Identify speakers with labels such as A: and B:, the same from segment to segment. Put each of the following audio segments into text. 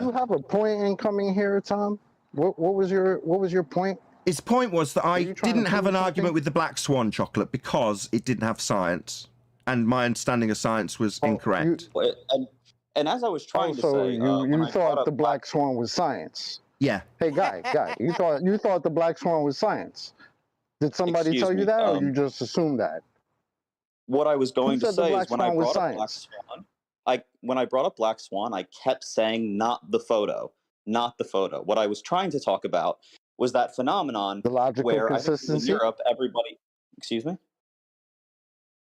A: you have a point in coming here, Tom? What was your point?
B: His point was that I didn't have an argument
A: something?
B: with the black swan chocolate because it didn't have science, and my understanding of science was incorrect.
C: And as I was trying to
A: So
C: say,
A: you thought the black swan was science?
B: Yeah.
A: Hey, guy, you thought the black swan was science? Did somebody tell you that, or you just assumed that?
C: What I was going to say is when I brought up Black Swan, I kept saying not the photo, not the photo. What I was trying to talk about was that phenomenon
A: the logical
C: where
A: consistency?
C: I think in Europe, everybody. Excuse me.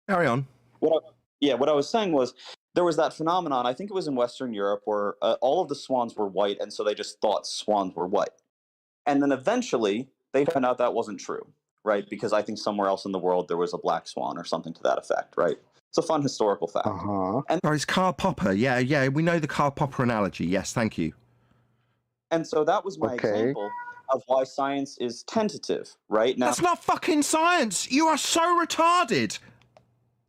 B: Carry on.
C: What I was saying was there was that phenomenon. I think it was in Western Europe where all of the swans were white, and so they just thought swans were white. And then eventually they found out that wasn't true. Right, because I think somewhere else in the world there was a black swan or something to that effect, right? It's a fun historical fact.
A: And
B: it's Karl Popper. Yeah, we know the Karl Popper analogy. Yes, thank you.
C: And so that was my example of why science is tentative, right? Now,
B: that's not fucking science. You are so retarded.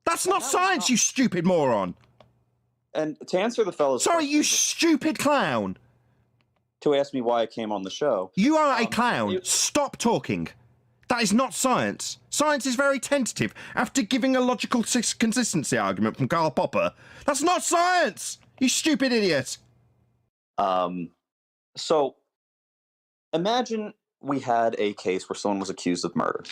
B: That's not science, you stupid moron.
C: And to answer the fellow's
B: sorry, you stupid clown.
C: To ask me why I came on the show.
B: You are a clown. Stop talking. That is not science. Science is very tentative. After giving a logical consistency argument from Karl Popper, that's not science, you stupid idiot.
C: So imagine we had a case where someone was accused of murder.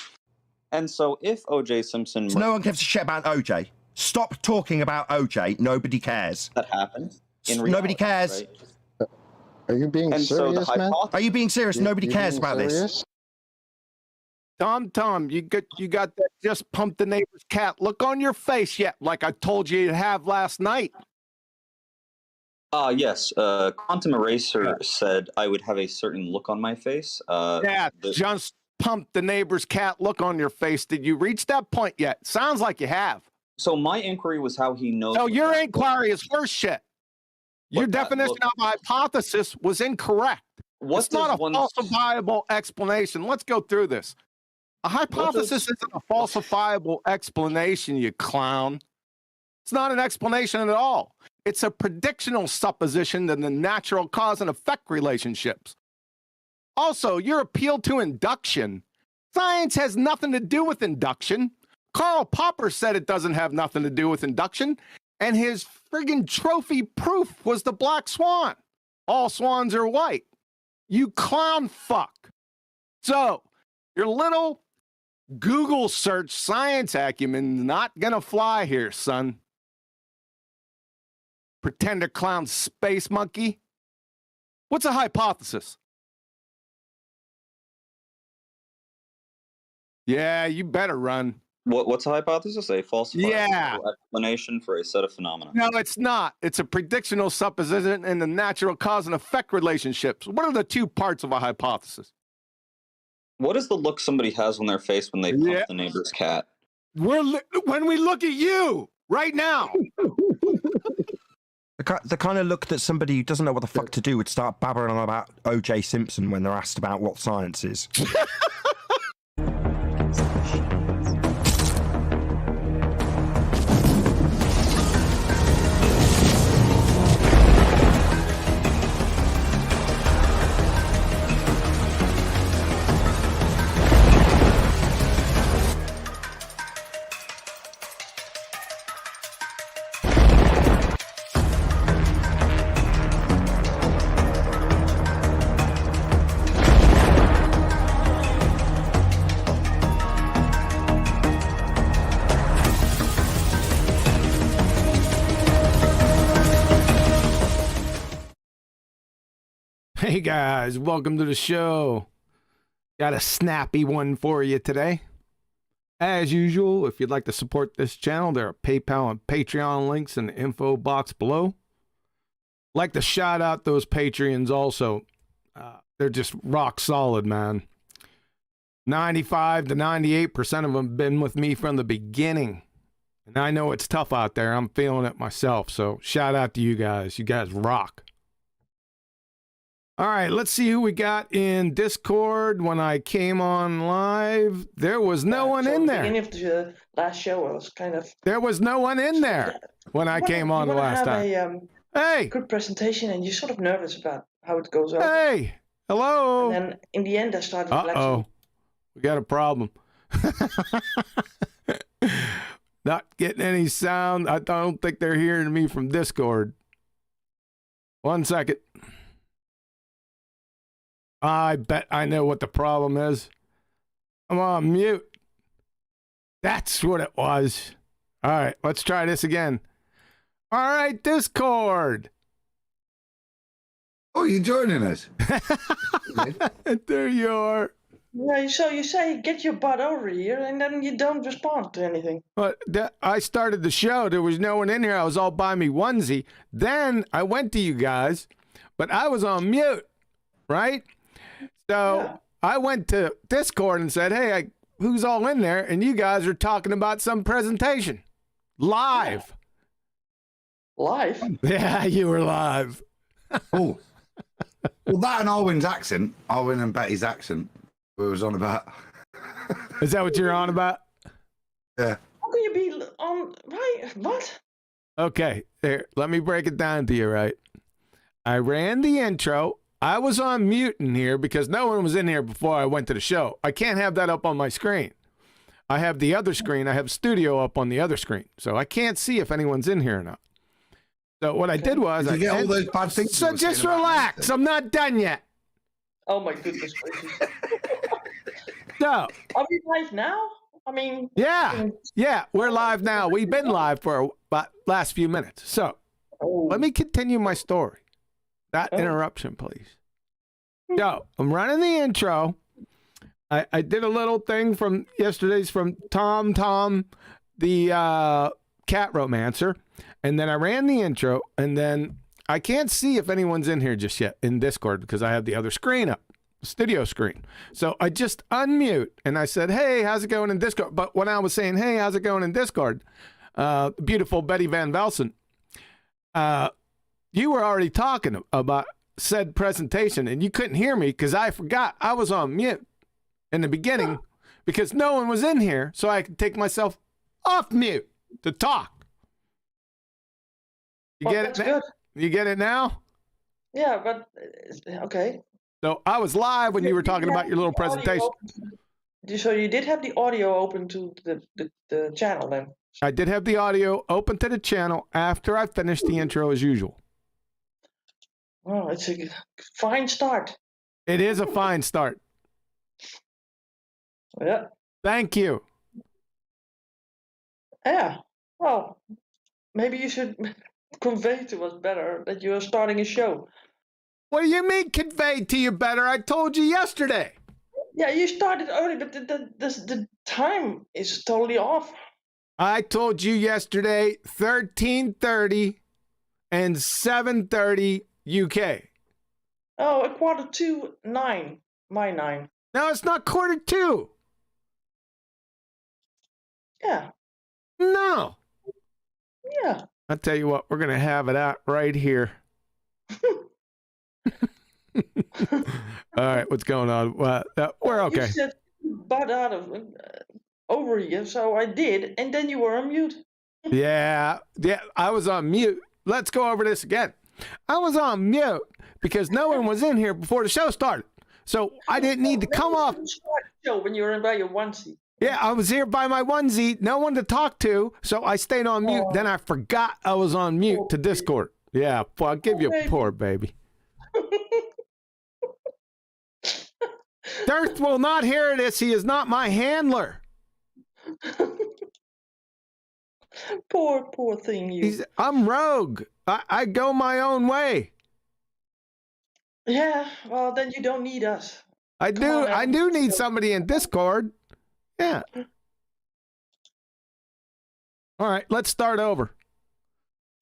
C: And so if O.J. Simpson...
B: So no one gives a shit about O.J. Stop talking about O.J. Nobody cares.
C: That happened. In reality,
B: nobody cares.
C: Right?
A: Are you being serious, man?
B: Are you being serious? Nobody cares about this.
D: Tom, you got that just pump the neighbor's cat look on your face yet, like I told you to have last night.
C: Yes. Quantum Eraser said I would have a certain look on my face.
D: Just pump the neighbor's cat look on your face. Did you reach that point yet? Sounds like you have.
C: So my inquiry was how he knows.
D: No, your inquiry is horse shit. Your definition of hypothesis was incorrect. It's not a falsifiable explanation. Let's go through this. A hypothesis isn't a falsifiable explanation, you clown. It's not an explanation at all. It's a predictional supposition in the natural cause and effect relationships. Also, your appeal to induction. Science has nothing to do with induction. Karl Popper said it doesn't have nothing to do with induction, and his friggin' trophy proof was the black swan. All swans are white. You clown fuck. So, your little Google search science acumen's not gonna fly here, son. Pretender clown space monkey. What's a hypothesis? Yeah, you better run.
C: What's a hypothesis? A falsifiable explanation for a set of phenomena.
D: No, it's not. It's a predictional supposition in the natural cause and effect relationships. What are the two parts of a hypothesis?
C: What is the look somebody has on their face when they pump the neighbor's cat?
D: When we look at you right now.
B: The kind of look that somebody who doesn't know what the fuck to do would start babbling on about O.J. Simpson when they're asked about what science is.
D: Hey guys, welcome to the show. Got a snappy one for you today. As usual, if you'd like to support this channel, there are PayPal and Patreon links in the info box below. Like to shout out those Patreons also. They're just rock solid, man. 95 to 98% of them have been with me from the beginning. And I know it's tough out there. I'm feeling it myself. So shout out to you guys. You guys rock. All right, let's see who we got in Discord. When I came on live, there was no one in there.
E: Beginning of the last show, I was kind of.
D: There was no one in there when I came on the last time. Hey.
E: Good presentation, and you're sort of nervous about how it goes over.
D: Hey. Hello.
E: And then in the end, I started relaxing.
D: Uh-oh. We got a problem. Not getting any sound. I don't think they're hearing me from Discord. 1 second. I bet I know what the problem is. I'm on mute. That's what it was. All right, let's try this again. All right, Discord.
F: Oh, you're joining us.
D: There you are.
E: Yeah, so you say get your butt over here, and then you don't respond to anything.
D: But I started the show. There was no one in here. I was all by me onesie. Then I went to you guys, but I was on mute, right? So I went to Discord and said, hey, who's all in there? And you guys are talking about some presentation. Live.
E: Live?
D: Yeah, you were live.
F: Oh. Well, that and Arwen's accent, Arwen and Betty's accent, we was on about.
D: Is that what you're on about?
F: Yeah.
E: How can you be on, right? What?
D: Okay, here, let me break it down to you, right? I ran the intro. I was on mute in here because no one was in here before I went to the show. I can't have that up on my screen. I have the other screen. I have studio up on the other screen. So I can't see if anyone's in here or not. So what I did was...
F: Did you get all those bad things?
D: So just relax. I'm not done yet.
E: Oh my goodness gracious.
D: So...
E: Are we live now? I mean...
D: Yeah, we're live now. We've been live for about last few minutes. So let me continue my story. That interruption, please. So I'm running the intro. I did a little thing from yesterday's from Tom, the cat romancer. And then I ran the intro. And then I can't see if anyone's in here just yet in Discord because I have the other screen up, studio screen. So I just unmute and I said, hey, how's it going in Discord? But when I was saying, hey, how's it going in Discord? Beautiful Betty Van Velsen. You were already talking about said presentation and you couldn't hear me because I forgot I was on mute in the beginning because no one was in here, so I could take myself off mute to talk. You get it?
E: Good.
D: You get it now?
E: Yeah, but okay.
D: So I was live when you were talking about your little presentation.
E: So you did have the audio open to the channel then?
D: I did have the audio open to the channel after I finished the intro as usual.
E: Oh, it's a fine start.
D: It is a fine start.
E: Yeah.
D: Thank you.
E: Yeah. Well, maybe you should convey to us better that you are starting a show.
D: What do you mean convey to you better? I told you yesterday.
E: Yeah, you started early, but the time is totally off.
D: I told you yesterday 13:30 and 7:30 UK.
E: Oh, 9:45, my 9.
D: No, it's not 1:45.
E: Yeah.
D: No.
E: Yeah.
D: I'll tell you what, we're going to have it out right here. All right, what's going on? We're okay.
E: You said butt out of over here, so I did, and then you were on mute.
D: Yeah, I was on mute. Let's go over this again. I was on mute because no one was in here before the show started. So I didn't need to come off.
E: Show when you were in by your onesie.
D: Yeah, I was here by my onesie, no one to talk to, so I stayed on mute. Then I forgot I was on mute to Discord. Yeah, I'll give you a poor baby. Darth will not hear this. He is not my handler.
E: Poor thing, you.
D: I'm rogue. I go my own way.
E: Yeah, well, then you don't need us.
D: I do need somebody in Discord. Yeah. All right, let's start over.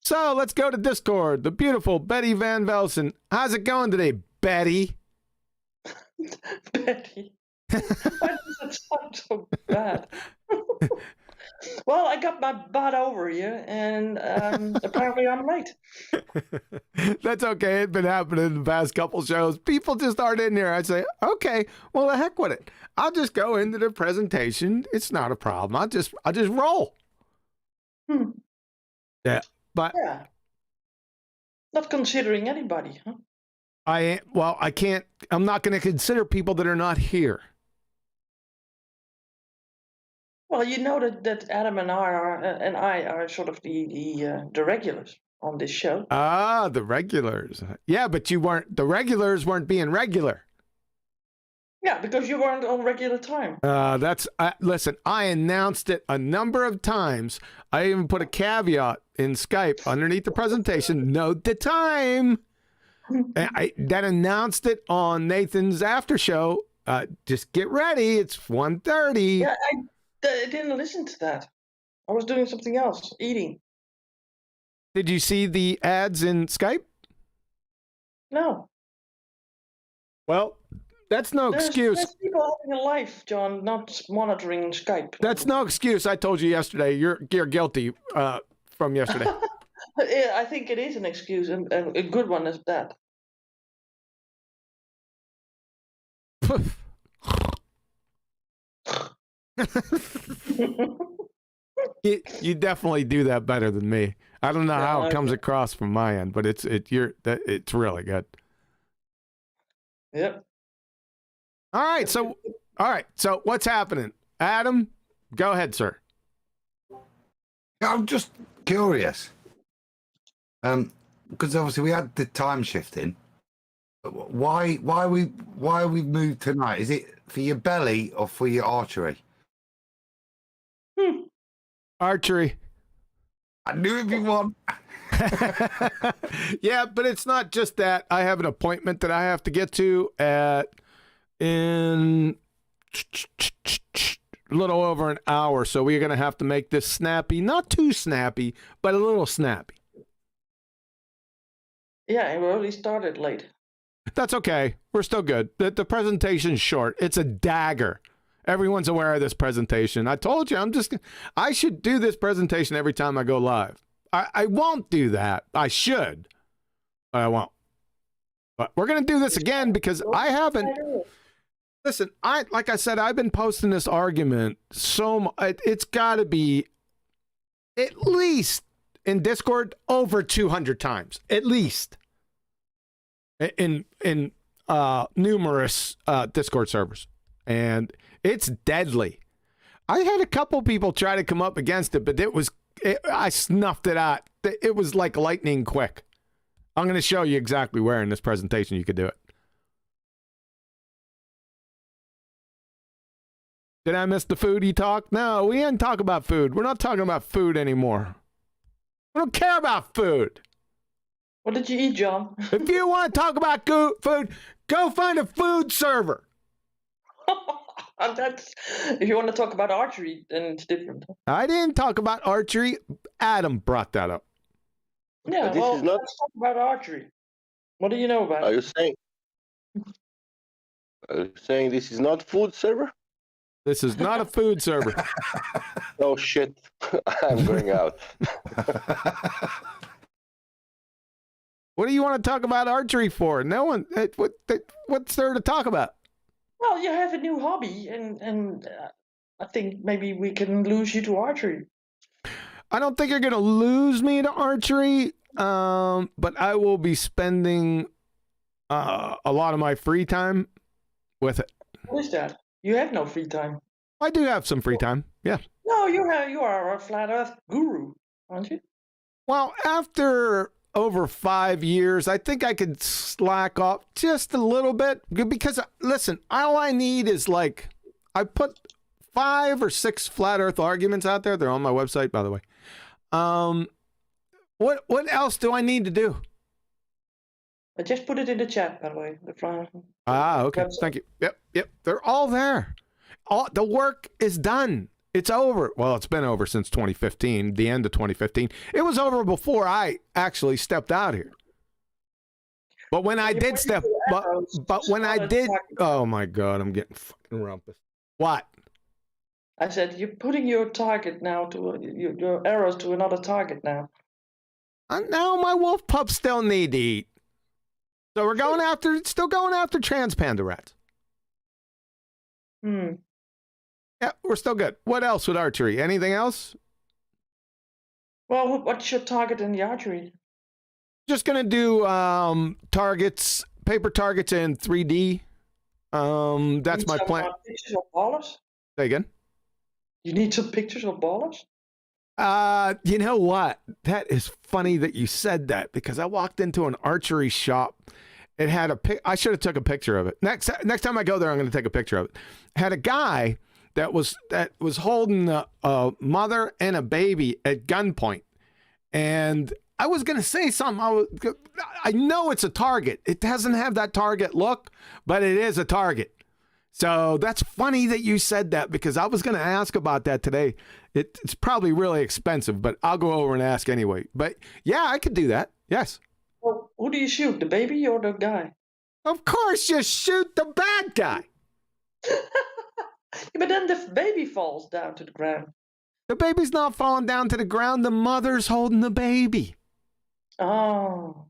D: So let's go to Discord. The beautiful Betty Van Velsen. How's it going today, Betty?
E: Betty. Why does it sound so bad? Well, I got my butt over here, and apparently I'm late.
D: That's okay. It's been happening in the past couple shows. People just aren't in here. I say, okay, well, the heck with it. I'll just go into the presentation. It's not a problem. I'll just roll. Yeah, but
E: Not considering anybody, huh?
D: I can't. I'm not going to consider people that are not here.
E: Well, you know that Adam and I are sort of the regulars on this show.
D: Ah, the regulars. Yeah, but you weren't. The regulars weren't being regular.
E: Yeah, because you weren't on regular time.
D: Listen, I announced it a number of times. I even put a caveat in Skype underneath the presentation. Note the time. And I then announced it on Nathan's after show. Just get ready. It's 1:30.
E: Yeah, I didn't listen to that. I was doing something else, eating.
D: Did you see the ads in Skype?
E: No.
D: Well, that's no excuse.
E: There's people having a life, John, not monitoring Skype.
D: That's no excuse. I told you yesterday. You're guilty from yesterday.
E: Yeah, I think it is an excuse, and a good one is that.
D: You definitely do that better than me. I don't know how it comes across from my end, but it's really good.
E: Yep.
D: All right, so what's happening? Adam, go ahead, sir.
F: I'm just curious. Because obviously we had the time shifting. Why we moved tonight? Is it for your belly or for your archery?
D: Archery.
F: I knew it'd be one.
D: Yeah, but it's not just that. I have an appointment that I have to get to in a little over an hour, so we're going to have to make this snappy. Not too snappy, but a little snappy.
E: Yeah, and we already started late.
D: That's okay. We're still good. The presentation's short. It's a dagger. Everyone's aware of this presentation. I told you, I should do this presentation every time I go live. I won't do that. I should, but I won't. But we're going to do this again because I haven't. Listen, like I said, I've been posting this argument so much. It's got to be at least in Discord over 200 times, at least in numerous Discord servers, and it's deadly. I had a couple people try to come up against it, but I snuffed it out. It was like lightning quick. I'm going to show you exactly where in this presentation you could do it. Did I miss the foodie talk? No, we didn't talk about food. We're not talking about food anymore. We don't care about food.
E: What did you eat, John?
D: If you want to talk about food, go find a food server.
E: If you want to talk about archery, then it's different.
D: I didn't talk about archery. Adam brought that up.
E: Yeah, well, let's talk about archery. What do you know about it?
G: Are you saying this is not food server?
D: This is not a food server.
G: Oh shit! I'm going out.
D: What do you want to talk about archery for? No one. What's there to talk about?
E: Well, you have a new hobby, and I think maybe we can lose you to archery.
D: I don't think you're going to lose me to archery, but I will be spending a lot of my free time with it.
E: What is that? You have no free time.
D: I do have some free time, yeah.
E: No, you are a flat earth guru, aren't you?
D: Well, after over 5 years, I think I could slack off just a little bit because, listen, all I need is I put 5 or 6 flat earth arguments out there. They're on my website, by the way. What else do I need to do?
E: I just put it in the chat, by the way.
D: Okay. Website. Thank you. Yep. They're all there. The work is done. It's over. Well, it's been over since 2015, the end of 2015. It was over before I actually stepped out here. But when I did step, but when I did, oh my God, I'm getting fucking rumpus. What?
E: I said, you're putting your target now to your arrows to another target now.
D: Now my wolf pups still need to eat. So we're still going after trans panda rats. Yeah, we're still good. What else with archery? Anything else?
E: Well, what's your target in the archery?
D: Just gonna do targets, paper targets in 3D. That's my plan.
E: Pictures of ballers?
D: Say again.
E: You need some pictures of ballers?
D: You know what? That is funny that you said that because I walked into an archery shop. It had a pic. I should have took a picture of it. Next time I go there, I'm going to take a picture of it. Had a guy that was holding a mother and a baby at gunpoint, and I was going to say something. I know it's a target. It doesn't have that target look, but it is a target. So that's funny that you said that because I was going to ask about that today. It's probably really expensive, but I'll go over and ask anyway. But yeah, I could do that. Yes.
E: Well, who do you shoot, the baby or the guy?
D: Of course you shoot the bad guy.
E: Yeah, but then the baby falls down to the ground.
D: The baby's not falling down to the ground. The mother's holding the baby.
E: Oh.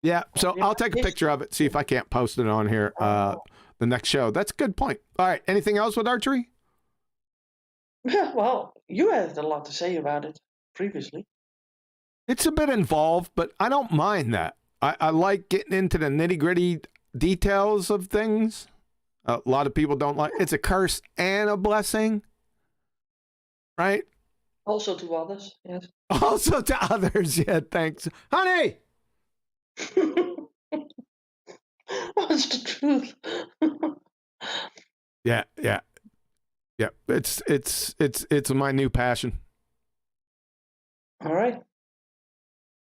D: Yeah, so I'll take a picture of it, see if I can't post it on here the next show. That's a good point. All right, anything else with archery?
E: Yeah, well, you had a lot to say about it previously.
D: It's a bit involved, but I don't mind that. I like getting into the nitty-gritty details of things. A lot of people don't like. It's a curse and a blessing, right?
E: Also to others, yes.
D: Also to others, yeah, thanks. Honey!
E: What's the truth?
D: Yeah. It's my new passion.
E: All right.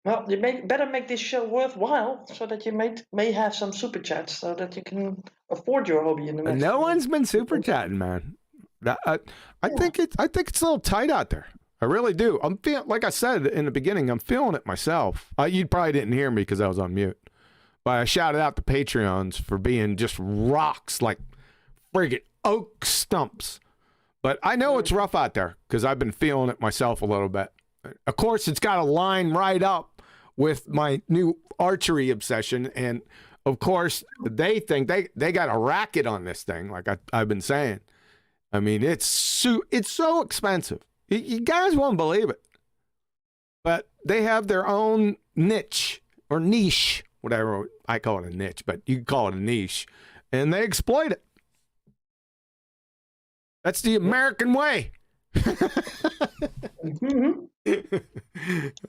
E: Well, you better make this show worthwhile so that you may have some super chats so that you can afford your hobby in the next.
D: No one's been super chatting, man. I think it's a little tight out there. I really do. I'm feeling, like I said in the beginning, I'm feeling it myself. You probably didn't hear me because I was on mute. But I shouted out the Patreons for being just rocks, like friggin' oak stumps. But I know it's rough out there because I've been feeling it myself a little bit. Of course, it's got to line right up with my new archery obsession. And of course, they think they got a racket on this thing, like I've been saying. I mean, it's so expensive. You guys won't believe it. But they have their own niche or niche, whatever. I call it a niche, but you can call it a niche. And they exploit it. That's the American way.
E: Mm-hmm.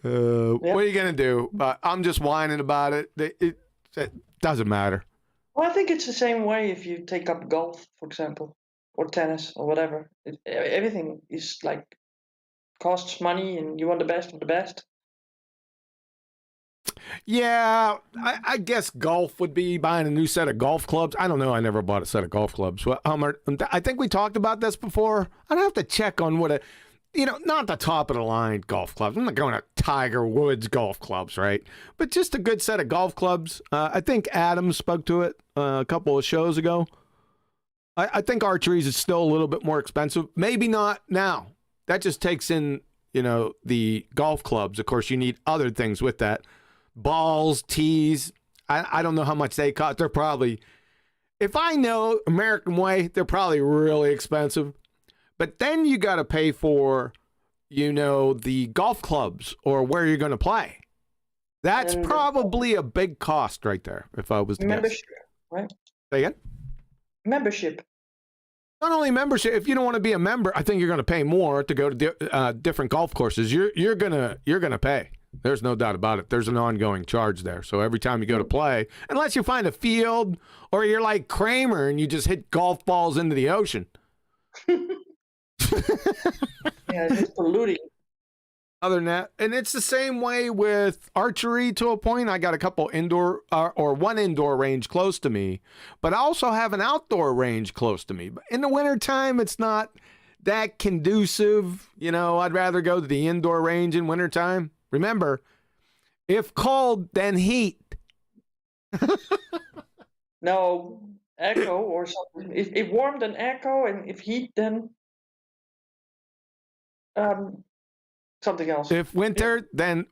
D: What are you going to do? I'm just whining about it. It doesn't matter.
E: Well, I think it's the same way if you take up golf, for example, or tennis or whatever. Everything is like costs money and you want the best of the best.
D: Yeah, I guess golf would be buying a new set of golf clubs. I don't know. I never bought a set of golf clubs. Well, I think we talked about this before. I'd have to check on what not the top of the line golf clubs. I'm not going to Tiger Woods golf clubs, right? But just a good set of golf clubs. I think Adam spoke to it a couple of shows ago. I think archery is still a little bit more expensive. Maybe not now. That just takes in, the golf clubs. Of course, you need other things with that. Balls, tees. I don't know how much they cost. They're probably, if I know American way, they're probably really expensive. But then you got to pay for, the golf clubs or where you're going to play. That's probably a big cost right there. If I was to
E: membership, right?
D: Say again?
E: Membership.
D: Not only membership. If you don't want to be a member, I think you're going to pay more to go to different golf courses. You're gonna pay. There's no doubt about it. There's an ongoing charge there. So every time you go to play, unless you find a field or you're like Kramer and you just hit golf balls into the ocean.
E: Yeah, it's polluting.
D: Other than that, and it's the same way with archery to a point. I got a couple indoor or one indoor range close to me, but I also have an outdoor range close to me. But in the wintertime, it's not that conducive. I'd rather go to the indoor range in wintertime. Remember, if cold, then heat.
E: No, echo or something. If warm, then echo, and if heat, then something else.
D: If winter, then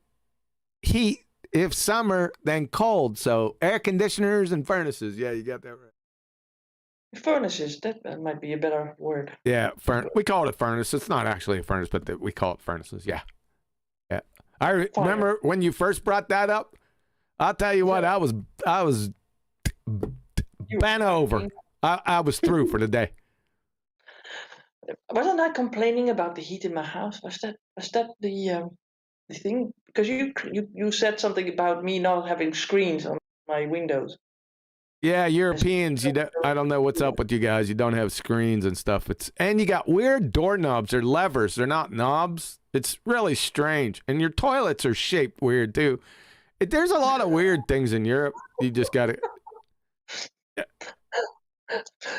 D: heat. If summer, then cold. So air conditioners and furnaces. Yeah, you got that right.
E: Furnaces, that might be a better word.
D: Yeah, we call it a furnace. It's not actually a furnace, but we call it furnaces. Yeah. I remember when you first brought that up. I'll tell you what, I was bent over. I was through for the day.
E: Wasn't I complaining about the heat in my house? Was that the thing? Because you said something about me not having screens on my windows.
D: Yeah, Europeans, I don't know what's up with you guys. You don't have screens and stuff. And you got weird doorknobs or levers. They're not knobs. It's really strange. And your toilets are shaped weird too. There's a lot of weird things in Europe. You just got to.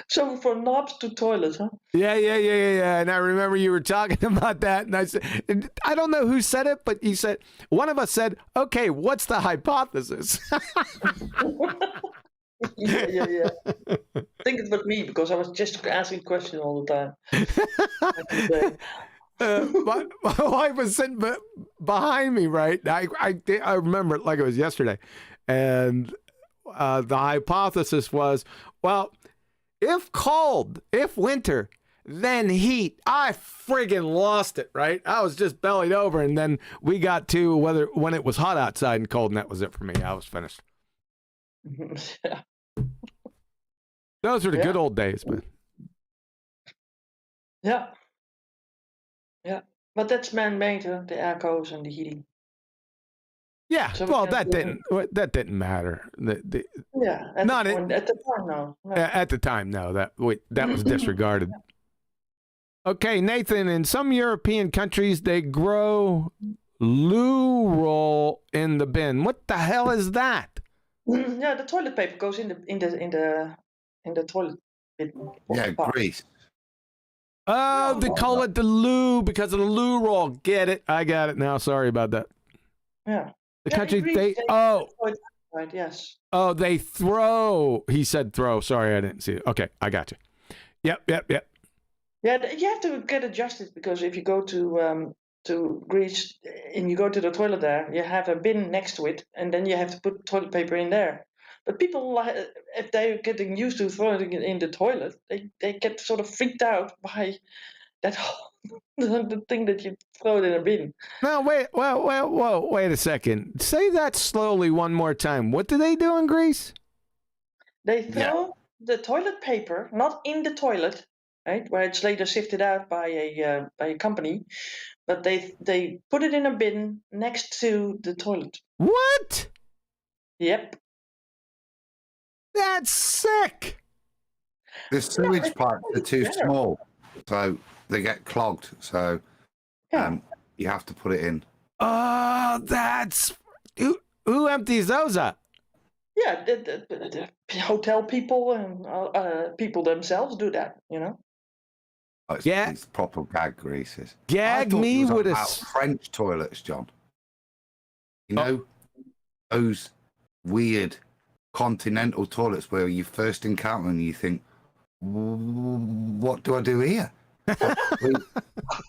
E: So from knobs to toilets, huh?
D: Yeah. And I remember you were talking about that, and I said, I don't know who said it, but you said one of us said, "Okay, what's the hypothesis?"
E: yeah. I think it was me because I was just asking questions all the time.
D: My wife was sitting behind me, right? I remember it like it was yesterday, and the hypothesis was, well, if cold, if winter, then heat. I friggin' lost it, right? I was just bellied over, and then we got to when it was hot outside and cold, and that was it for me. I was finished.
E: Yeah.
D: Those were the good old days, man.
E: Yeah. But that's man-made, the aircos and the heating.
D: Yeah,
E: So
D: well, that didn't matter.
E: At the time, no.
D: At the time, no. That was disregarded. Okay, Nathan. In some European countries, they grow Lieu roll in the bin. What the hell is that?
E: Yeah, the toilet paper goes in the toilet bin.
F: Yeah, grease.
D: Oh, they call it the Lieu because of the Lieu roll. Get it? I got it now. Sorry about that.
E: Yeah.
D: The country
E: Right, yes.
D: Oh, they throw. He said throw. Sorry, I didn't see it. Okay, I got you. Yep.
E: Yeah, you have to get adjusted because if you go to Greece and you go to the toilet there, you have a bin next to it, and then you have to put toilet paper in there. But people, if they're getting used to throwing it in the toilet, they get sort of freaked out by that the thing that you throw it in a bin.
D: No, wait a second. Say that slowly one more time. What do they do in Greece?
E: They throw the toilet paper not in the toilet, right, where it's later sifted out by a company, but they put it in a bin next to the toilet.
D: What?
E: Yep.
D: That's sick.
F: The sewage pipes are too small, so they get clogged. So you have to put it in.
D: Oh, that's who empties those up?
E: Yeah, the hotel people and people themselves do that.
F: Oh, it's proper gag greases.
D: Gag me with a
F: French toilets, John. You know those weird continental toilets where you first encounter them and you think, what do I do here?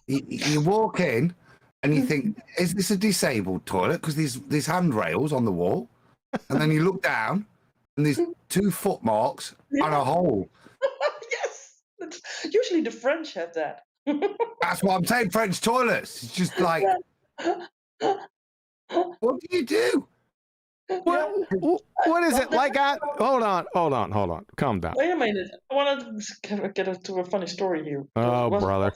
F: You walk in and you think, is this a disabled toilet? Because there's handrails on the wall. And then you look down and there's 2 foot marks and a hole.
E: Yes. Usually the French have that.
F: That's what I'm saying, French toilets. It's just like, what do you do?
D: What is it like? Hold on. Calm down.
E: Wait a minute. I want to get to a funny story here.
D: Oh, brother.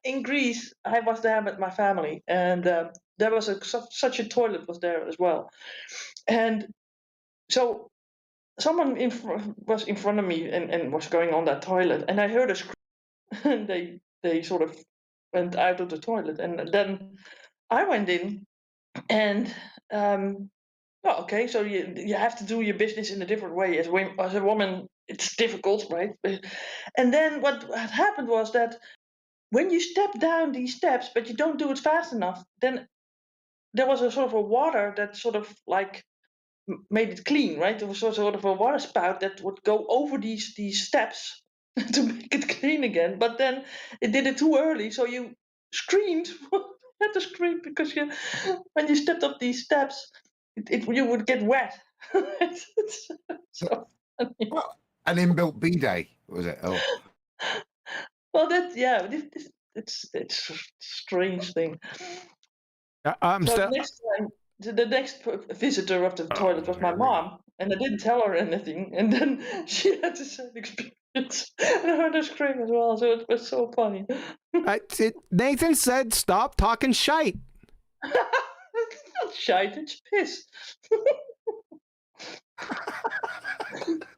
E: In Greece, I was there with my family, and there was such a toilet was there as well. And so someone was in front of me and was going on that toilet, and I heard a scream, and they sort of went out of the toilet, and then I went in, and well, okay, so you have to do your business in a different way. As a woman, it's difficult, right? And then what happened was that when you step down these steps, but you don't do it fast enough, then there was a sort of a water that sort of like made it clean, right? There was sort of a water spout that would go over these steps to make it clean again. But then it did it too early, so you screamed. Had to scream because when you stepped up these steps, you would get wet. It's so funny.
F: An inbuilt bidet, was it? Oh.
E: Well, it's a strange thing.
D: I'm
E: so
D: still.
E: next time, the next visitor of the toilet was my mom, and I didn't tell her anything, and then she had the same experience, and I heard her scream as well. So it was so funny.
D: Nathan said, "Stop talking shite."
E: It's not shite; it's piss.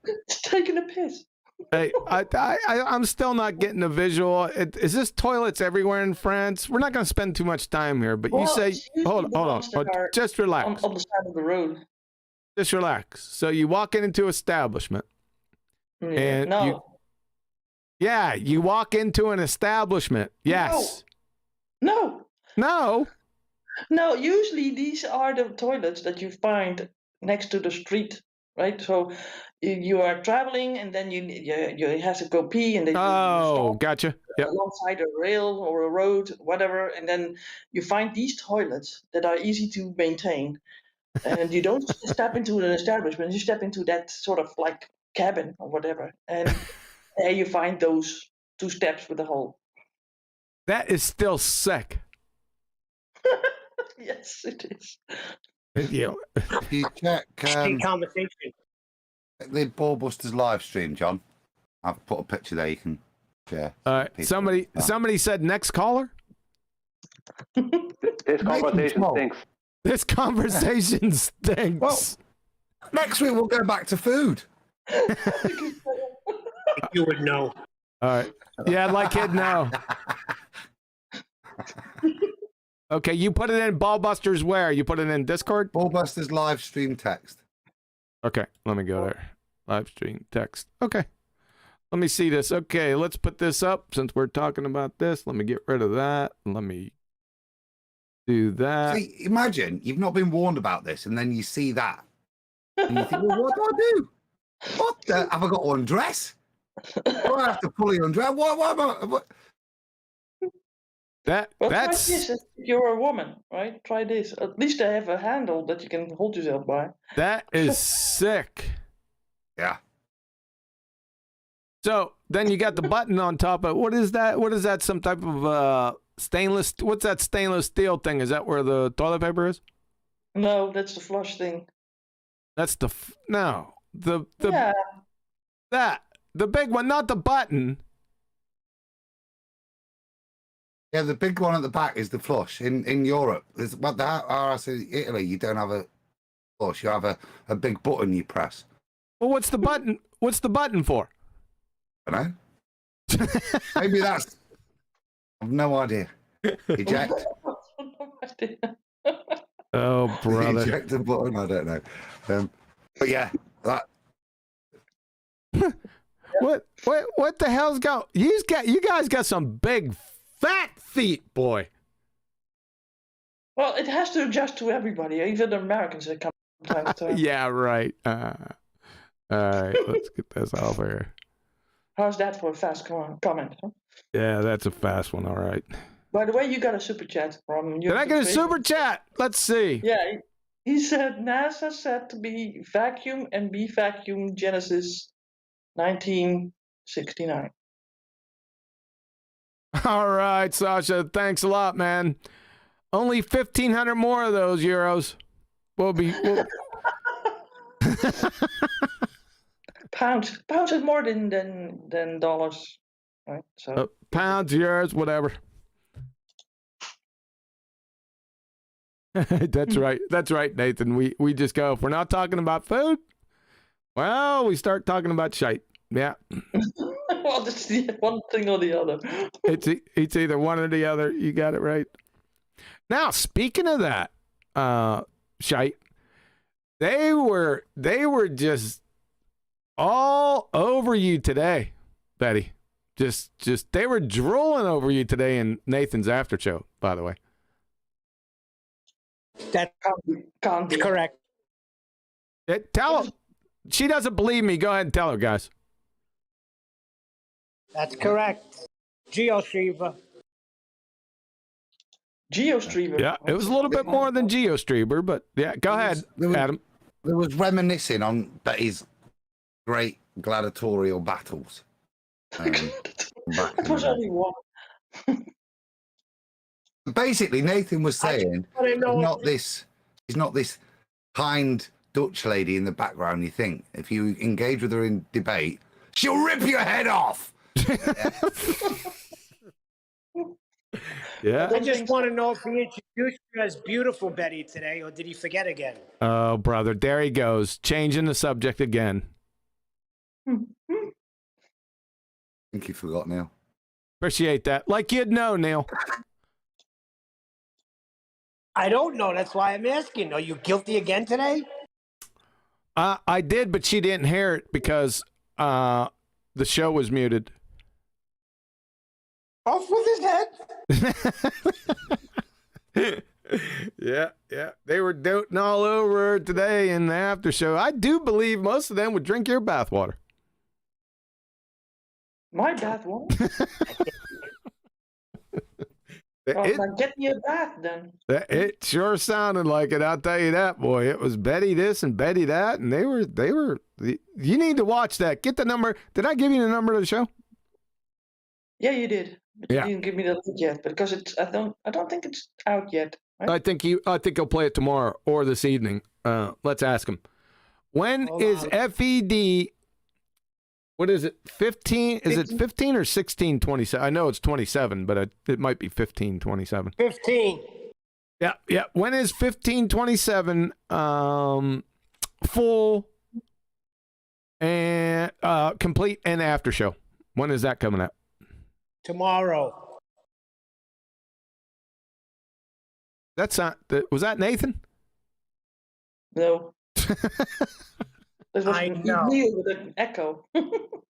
E: It's taking a piss.
D: Hey, I'm still not getting a visual. Is this toilets everywhere in France? We're not going to spend too much time here, but you say, hold on, just relax.
E: On the side of the road.
D: Just relax. So you walk into an establishment, and you walk into an establishment. Yes.
E: No. Usually these are the toilets that you find next to the street, right? So you are traveling, and then you have to go pee, and then you stop
D: gotcha. Yep.
E: Alongside a rail or a road, whatever, and then you find these toilets that are easy to maintain, and you don't step into an establishment; you step into that sort of like cabin or whatever, and there you find those 2 steps with a hole.
D: That is still sick.
E: Yes, it is.
F: If you check
H: conversation.
F: the BALLBUSTERS live stream, John, I've put a picture there you can share.
D: Somebody said next caller.
G: This conversation stinks.
D: This conversation stinks.
F: Well, next week we'll go back to food.
H: You would know.
D: All right. Yeah, like it now. Okay, you put it in BALLBUSTERS where? You put it in Discord?
F: BALLBUSTERS live stream text.
D: Okay, let me go there. Live stream text. Okay. Let me see this. Okay, let's put this up since we're talking about this. Let me get rid of that. Let me do that.
F: See, imagine you've not been warned about this and then you see that. And you think, well, what do I do? What the? Have I got to undress? Do I have to fully undress? What?
E: Try this if you're a woman, right? Try this. At least I have a handle that you can hold yourself by.
D: That is sick.
F: Yeah.
D: So then you got the button on top of what is that? What is that? Some type of stainless? What's that stainless steel thing? Is that where the toilet paper is?
E: No, that's the flush thing.
D: That's the the big one, not the button.
F: Yeah, the big one at the back is the flush. In Europe, but Italy, you don't have a flush. You have a big button you press.
D: Well, what's the button? What's the button for?
F: I don't know. Maybe that's. I've no idea. Eject.
D: Oh, brother.
F: Eject the button. I don't know. But yeah, that.
D: What the hell's going? You guys got some big fat feet, boy.
E: Well, it has to adjust to everybody, even the Americans that come time to time.
D: Yeah, right. All right, let's get this off here.
E: How's that for a fast comment? Huh?
D: Yeah, that's a fast one. All right.
E: By the way, you got a super chat from you.
D: Did I get a super chat? Let's see.
E: Yeah, he said NASA said to be vacuum and be vacuum Genesis 1969.
D: All right, Sasha. Thanks a lot, man. Only 1,500 more of those euros. We'll
E: Pounds is more than dollars, right? So
D: pounds, euros, whatever. That's right. That's right, Nathan. We just go, if we're not talking about food, well, we start talking about shite. Yeah.
E: Well, it's one thing or the other.
D: It's either one or the other. You got it right. Now, speaking of that, shite, they were just all over you today, Betty. Just they were drooling over you today in Nathan's after show, by the way.
H: That can't be correct.
D: Tell her. She doesn't believe me. Go ahead and tell her, guys.
H: That's correct. GeoStreamer.
E: GeoStreamer.
D: Yeah, it was a little bit more than GeoStreamer, but yeah, go ahead, Adam.
F: There was reminiscing on Betty's great gladiatorial battles.
E: It was only one.
F: Basically, Nathan was saying, not this She's not this kind Dutch lady in the background. You think if you engage with her in debate, she'll rip your head off.
D: Yeah.
H: I just want to know if he introduced you as beautiful Betty today, or did he forget again?
D: Oh, brother, there he goes, changing the subject again.
F: I think you forgot, Neil.
D: Appreciate that. Like you'd know, Neil.
H: I don't know. That's why I'm asking. Are you guilty again today?
D: I did, but she didn't hear it because the show was muted.
H: Off with his head.
D: Yeah. They were doting all over her today in the after show. I do believe most of them would drink your bathwater.
E: My bathwater? Well, get me a bath then.
D: It sure sounded like it. I'll tell you that, boy. It was Betty this and Betty that, and they were. You need to watch that. Get the number. Did I give you the number of the show?
E: Yeah, you did. But
D: Yeah.
E: you didn't give me the link yet because I don't think it's out yet. Right?
D: I think he'll play it tomorrow or this evening. Let's ask him. When is FED? What is it? 15? Is it 15 or 1627? I know it's 27, but it might be 1527.
H: 15.
D: Yeah. When is 1527 full and complete and after show? When is that coming out?
H: Tomorrow.
D: That's not. Was that Nathan?
E: No.
H: I know.
E: Lieu with an echo.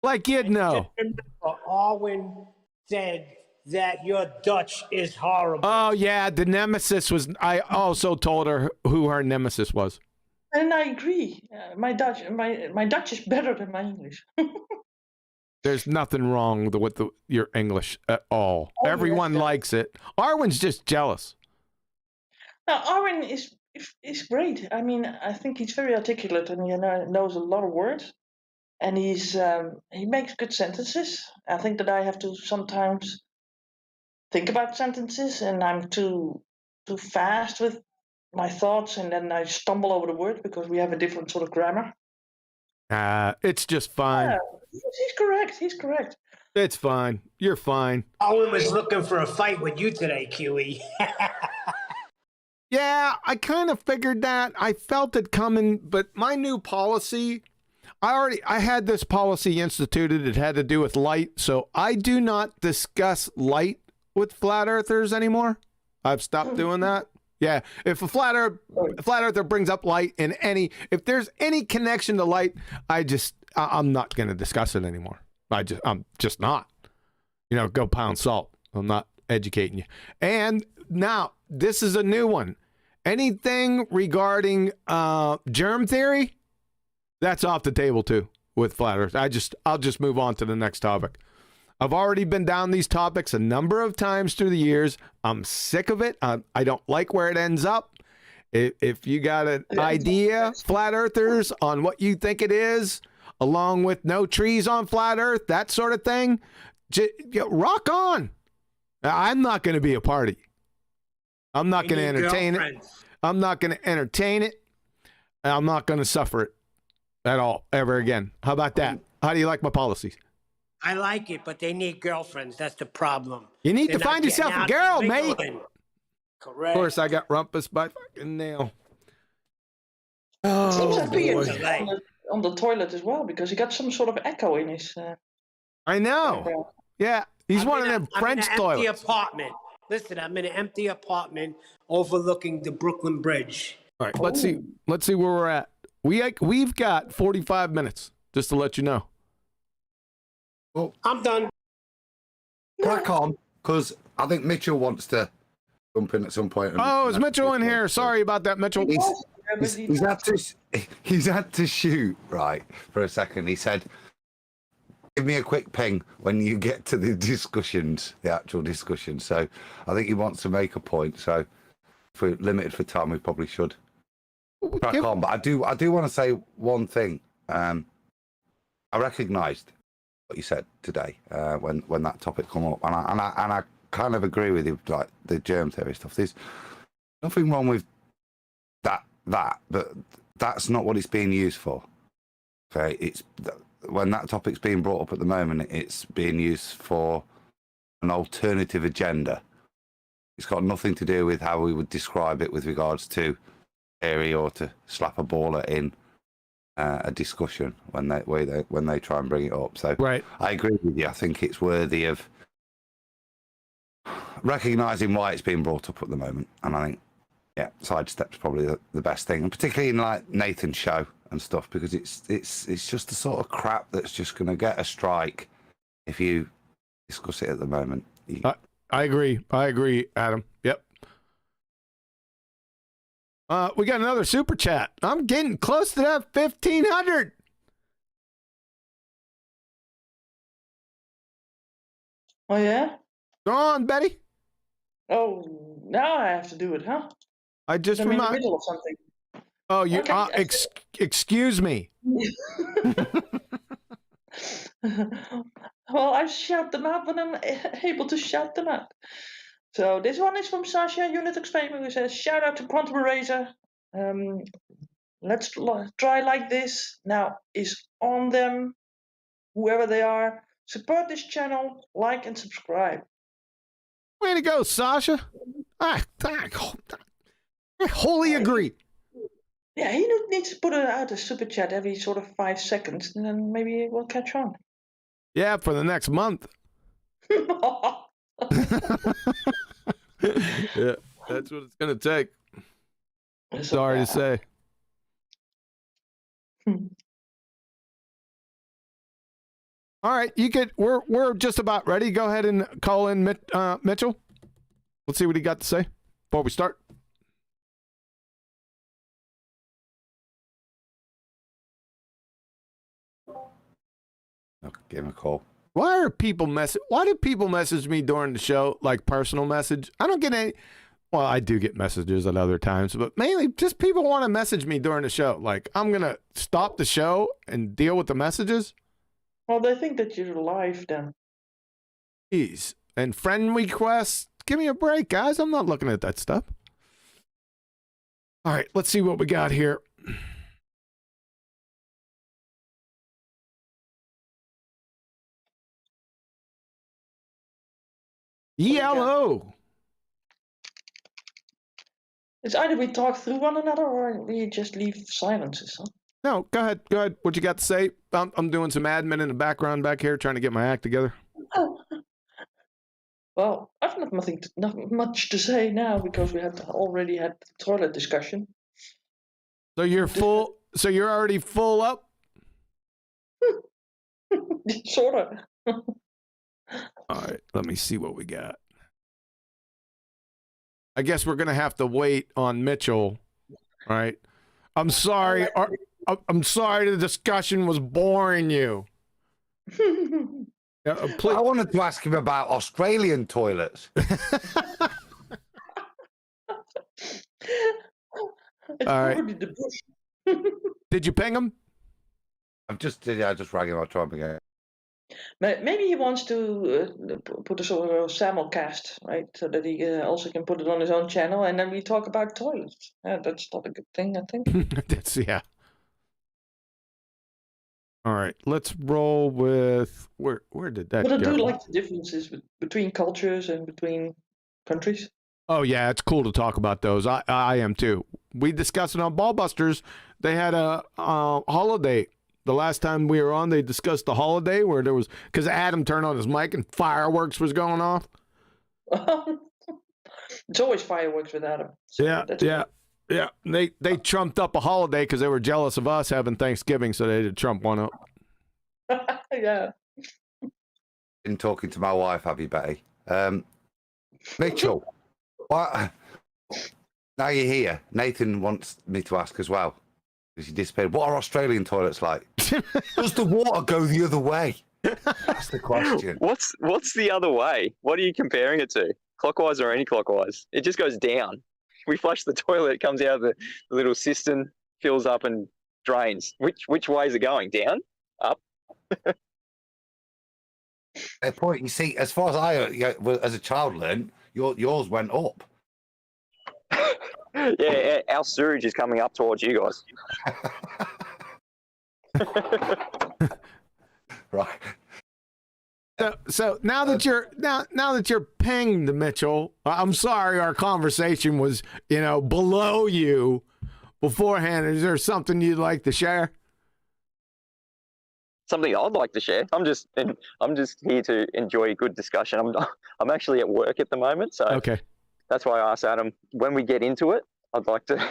D: Like you'd know.
H: Arwen said that your Dutch is horrible.
D: Oh yeah, the nemesis was. I also told her who her nemesis was.
E: And I agree. My Dutch is better than my English.
D: There's nothing wrong with your English at all.
E: Oh,
D: Everyone
E: yes,
D: likes it. Arwen's just jealous.
E: Now, Arwen is great. I mean, I think he's very articulate and he knows a lot of words. And he makes good sentences. I think that I have to sometimes think about sentences, and I'm too fast with my thoughts, and then I stumble over the word because we have a different sort of grammar.
D: It's just fine.
E: Yeah, he's correct.
D: It's fine. You're fine.
H: Owen was looking for a fight with you today, QE.
D: Yeah, I kind of figured that. I felt it coming, but my new policy, I had this policy instituted. It had to do with light, so I do not discuss light with flat earthers anymore. I've stopped doing that. Yeah, if a flat earther brings up light if there's any connection to light, I'm not going to discuss it anymore. I'm just not. Go pound salt. I'm not educating you. And now this is a new one. Anything regarding germ theory, that's off the table too with flat earth. I'll just move on to the next topic. I've already been down these topics a number of times through the years. I'm sick of it. I don't like where it ends up. If you got an idea, flat earthers, on what you think it is, along with no trees on flat earth, that sort of thing, rock on. I'm not going to be a party. I'm not going to entertain it. I'm not going to entertain it. And I'm not going to suffer it at all, ever again. How about that? How do you like my policies?
H: I like it, but they need girlfriends. That's the problem.
D: You need to find yourself a girl, mate.
H: Correct.
D: Of course, I got rumpus by fucking nail.
E: Seems like he
D: boy.
E: is on the toilet as well because he got some sort of echo in his.
D: I know. Yeah, he's one of them French
H: I'm in an empty
D: toilets.
H: apartment. Listen, I'm in an empty apartment overlooking the Brooklyn Bridge.
D: All right, let's see where we're at. We've got 45 minutes, just to let you know.
F: Well,
H: I'm done.
F: crack on, because I think Mitchell wants to jump in at some point.
D: Oh, is Mitchell in here? Sorry about that, Mitchell.
F: He's had to shoot, right, for a second. He said, give me a quick ping when you get to the discussions, the actual discussions. So I think he wants to make a point. So if we're limited for time, we probably should crack on. But I do want to say one thing. I recognised what you said today when that topic come up, and I kind of agree with you, like the germ theory stuff. There's nothing wrong with that that, but that's not what it's being used for. Okay, when that topic's being brought up at the moment, it's being used for an alternative agenda. It's got nothing to do with how we would describe it with regards to theory or to slap a baller in a discussion when they try and bring it up. So
D: right.
F: I agree with you. I think it's worthy of recognising why it's being brought up at the moment, and I think sidestep's probably the best thing, and particularly in like Nathan's show and stuff, because it's just the sort of crap that's just going to get a strike if you discuss it at the moment.
D: I agree, Adam. Yep. We got another super chat. I'm getting close to that 1,500.
E: Oh yeah.
D: Go on, Betty.
E: Oh, now I have to do it, huh?
D: I just
E: I'm in the middle of something.
D: Oh, you
E: Okay,
D: excuse me.
E: Well, I shout them out when I'm able to shout them out. So this one is from Sasha, Unit Explainer, who says, shout out to Quantum Eraser. Let's try like this. Now is on them, whoever they are. Support this channel, like and subscribe.
D: Way to go, Sasha. I wholly agree.
E: Yeah, he needs to put out a super chat every sort of 5 seconds, and then maybe it will catch on.
D: Yeah, for the next month. Yeah, that's what it's gonna take. Sorry to say. All right, we're just about ready. Go ahead and call in Mitchell. Let's see what he got to say before we start.
F: Give him a call.
D: Why do people message me during the show, like personal message? I don't get any. Well, I do get messages at other times, but mainly just people want to message me during the show. Like, I'm going to stop the show and deal with the messages.
E: Well, they think that you're live then.
D: Jeez. And friend requests. Give me a break, guys. I'm not looking at that stuff. All right, let's see what we got here. Yellow.
E: It's either we talk through one another or we just leave silences. Huh?
D: No, go ahead. Go ahead. What you got to say? I'm doing some admin in the background back here, trying to get my act together.
E: Oh. Well, I've not much to say now because we already had the toilet discussion.
D: So you're full. So you're already full up.
E: Sorta.
D: All right. Let me see what we got. I guess we're gonna have to wait on Mitchell. All right. I'm sorry. I'm sorry the discussion was boring you.
F: I wanted to ask him about Australian toilets.
D: All right. Did you ping him?
F: I just rang him. I'll try him again.
E: Maybe he wants to put a sort of simulcast, right? So that he also can put it on his own channel, and then we talk about toilets. That's not a good thing, I think.
D: Yeah. All right, let's roll with where did that go?
E: But I do like the differences between cultures and between countries.
D: Oh yeah, it's cool to talk about those. I am too. We discussed it on BALLBUSTERS. They had a holiday. The last time we were on, they discussed the holiday where there was, because Adam turned on his mic and fireworks was going off.
E: It's always fireworks with Adam. So
D: Yeah. They trumped up a holiday because they were jealous of us having Thanksgiving, so they did trump one up.
E: Yeah.
F: Been talking to my wife, have you, Betty? Mitchell, what? Now you're here. Nathan wants me to ask as well, because he disappeared. What are Australian toilets like? Does the water go the other way? That's the question.
I: What's the other way? What are you comparing it to? Clockwise or anti-clockwise? It just goes down. We flush the toilet, it comes out of the little cistern, fills up and drains. Which way is it going? Down? Up?
F: Fair point. You see, as far as I, as a child learned, yours went up.
I: Yeah, our sewage is coming up towards you guys.
F: Right.
D: So now that you're pinged, Mitchell, I'm sorry our conversation was, below you beforehand. Is there something you'd like to share?
I: Something I'd like to share. I'm just here to enjoy a good discussion. I'm actually at work at the moment, so
D: okay. That's
I: why I asked Adam, when we get into it, I'd like to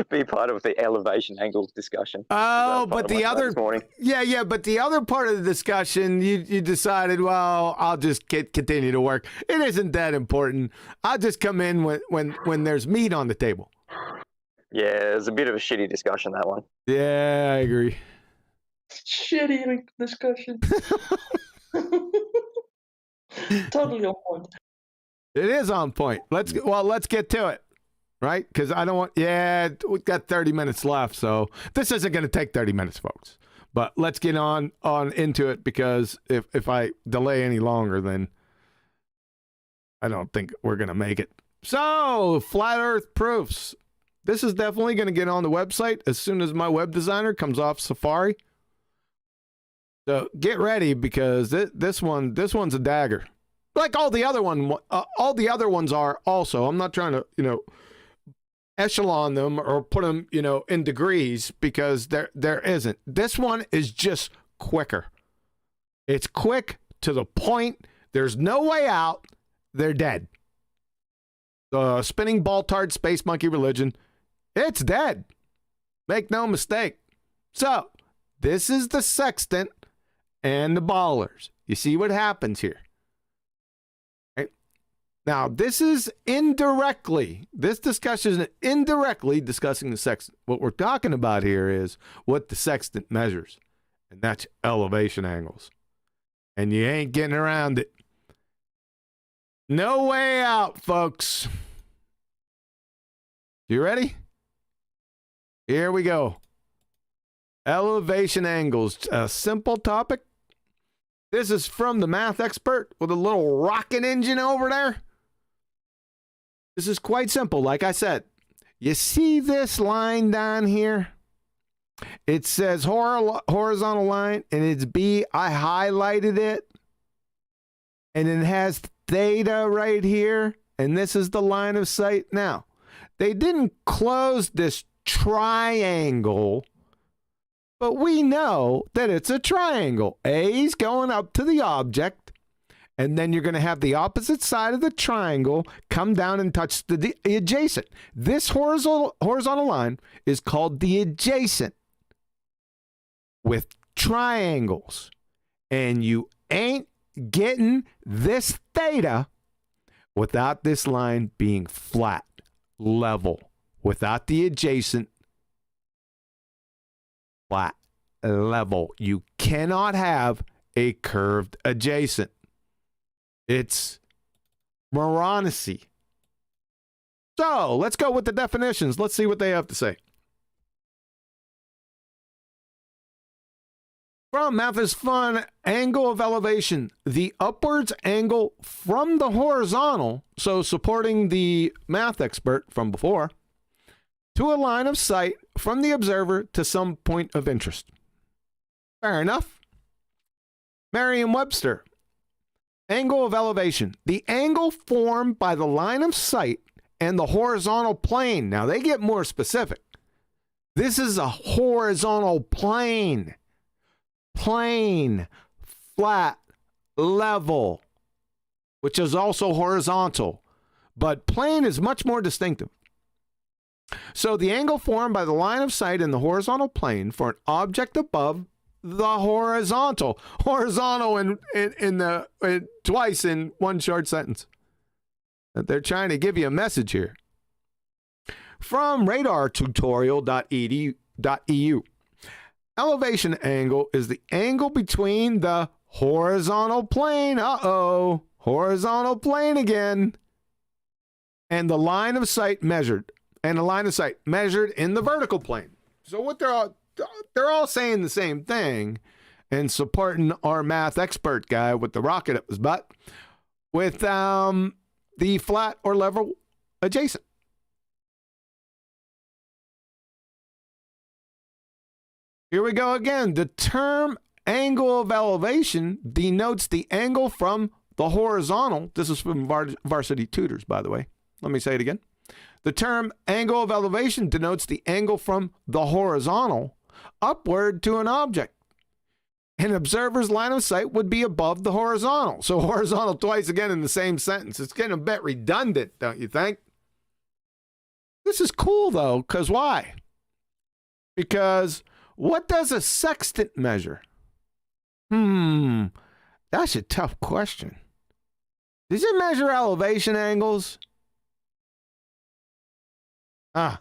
I: be part of the elevation angle discussion.
D: Oh, but the other, but the other part of the discussion, you decided, well, I'll just continue to work. It isn't that important. I'll just come in when there's meat on the table.
I: Yeah, it's a bit of a shitty discussion, that one.
D: Yeah, I agree.
E: Shitty discussion. Totally on point.
D: It is on point. Let's get to it. Right? Because I don't want, we've got 30 minutes left, so this isn't going to take 30 minutes, folks. But let's get on into it, because if I delay any longer, then I don't think we're going to make it. So, flat earth proofs. This is definitely going to get on the website as soon as my web designer comes off Safari. So, get ready, because this one's a dagger. Like all the other ones are also. I'm not trying to, echelon them or put them, in degrees, because there isn't. This one is just quicker. It's quick to the point. There's no way out. They're dead. The spinning ball tart space monkey religion, it's dead. Make no mistake. So, this is the sextant and the ballers. You see what happens here. Now, this is this discussion is indirectly discussing the sextant. What we're talking about here is what the sextant measures, and that's elevation angles. And you ain't getting around it. No way out, folks. You ready? Here we go. Elevation angles, a simple topic. This is from the math expert with a little rocket engine over there. This is quite simple. Like I said, you see this line down here? It says horizontal line, and it's B. I highlighted it. And it has theta right here. And this is the line of sight. Now, they didn't close this triangle, but we know that it's a triangle. A is going up to the object. And then you're going to have the opposite side of the triangle come down and touch the adjacent. This horizontal line is called the adjacent with triangles. And you ain't getting this theta without this line being flat, level, without the adjacent, flat, level. You cannot have a curved adjacent. It's moronicy. So, let's go with the definitions. Let's see what they have to say. From Math is Fun, angle of elevation, the upwards angle from the horizontal, so supporting the math expert from before, to a line of sight from the observer to some point of interest. Fair enough. Merriam-Webster. Angle of elevation, the angle formed by the line of sight and the horizontal plane. Now, they get more specific. This is a horizontal plane. Plane, flat, level, which is also horizontal. But plane is much more distinctive. So, the angle formed by the line of sight and the horizontal plane for an object above the horizontal in twice in one short sentence. They're trying to give you a message here. From radartutorial.edu. Elevation angle is the angle between the horizontal plane, horizontal plane again, and the line of sight measured, in the vertical plane. So what they're all saying the same thing and supporting our math expert guy with the rocket up his butt with the flat or level adjacent. Here we go again. The term angle of elevation denotes the angle from the horizontal. This is from Varsity Tutors, by the way. Let me say it again. The term angle of elevation denotes the angle from the horizontal upward to an object. An observer's line of sight would be above the horizontal. So horizontal twice again in the same sentence. It's getting a bit redundant, don't you think? This is cool, though, because why? Because what does a sextant measure? That's a tough question. Does it measure elevation angles? Uh-oh.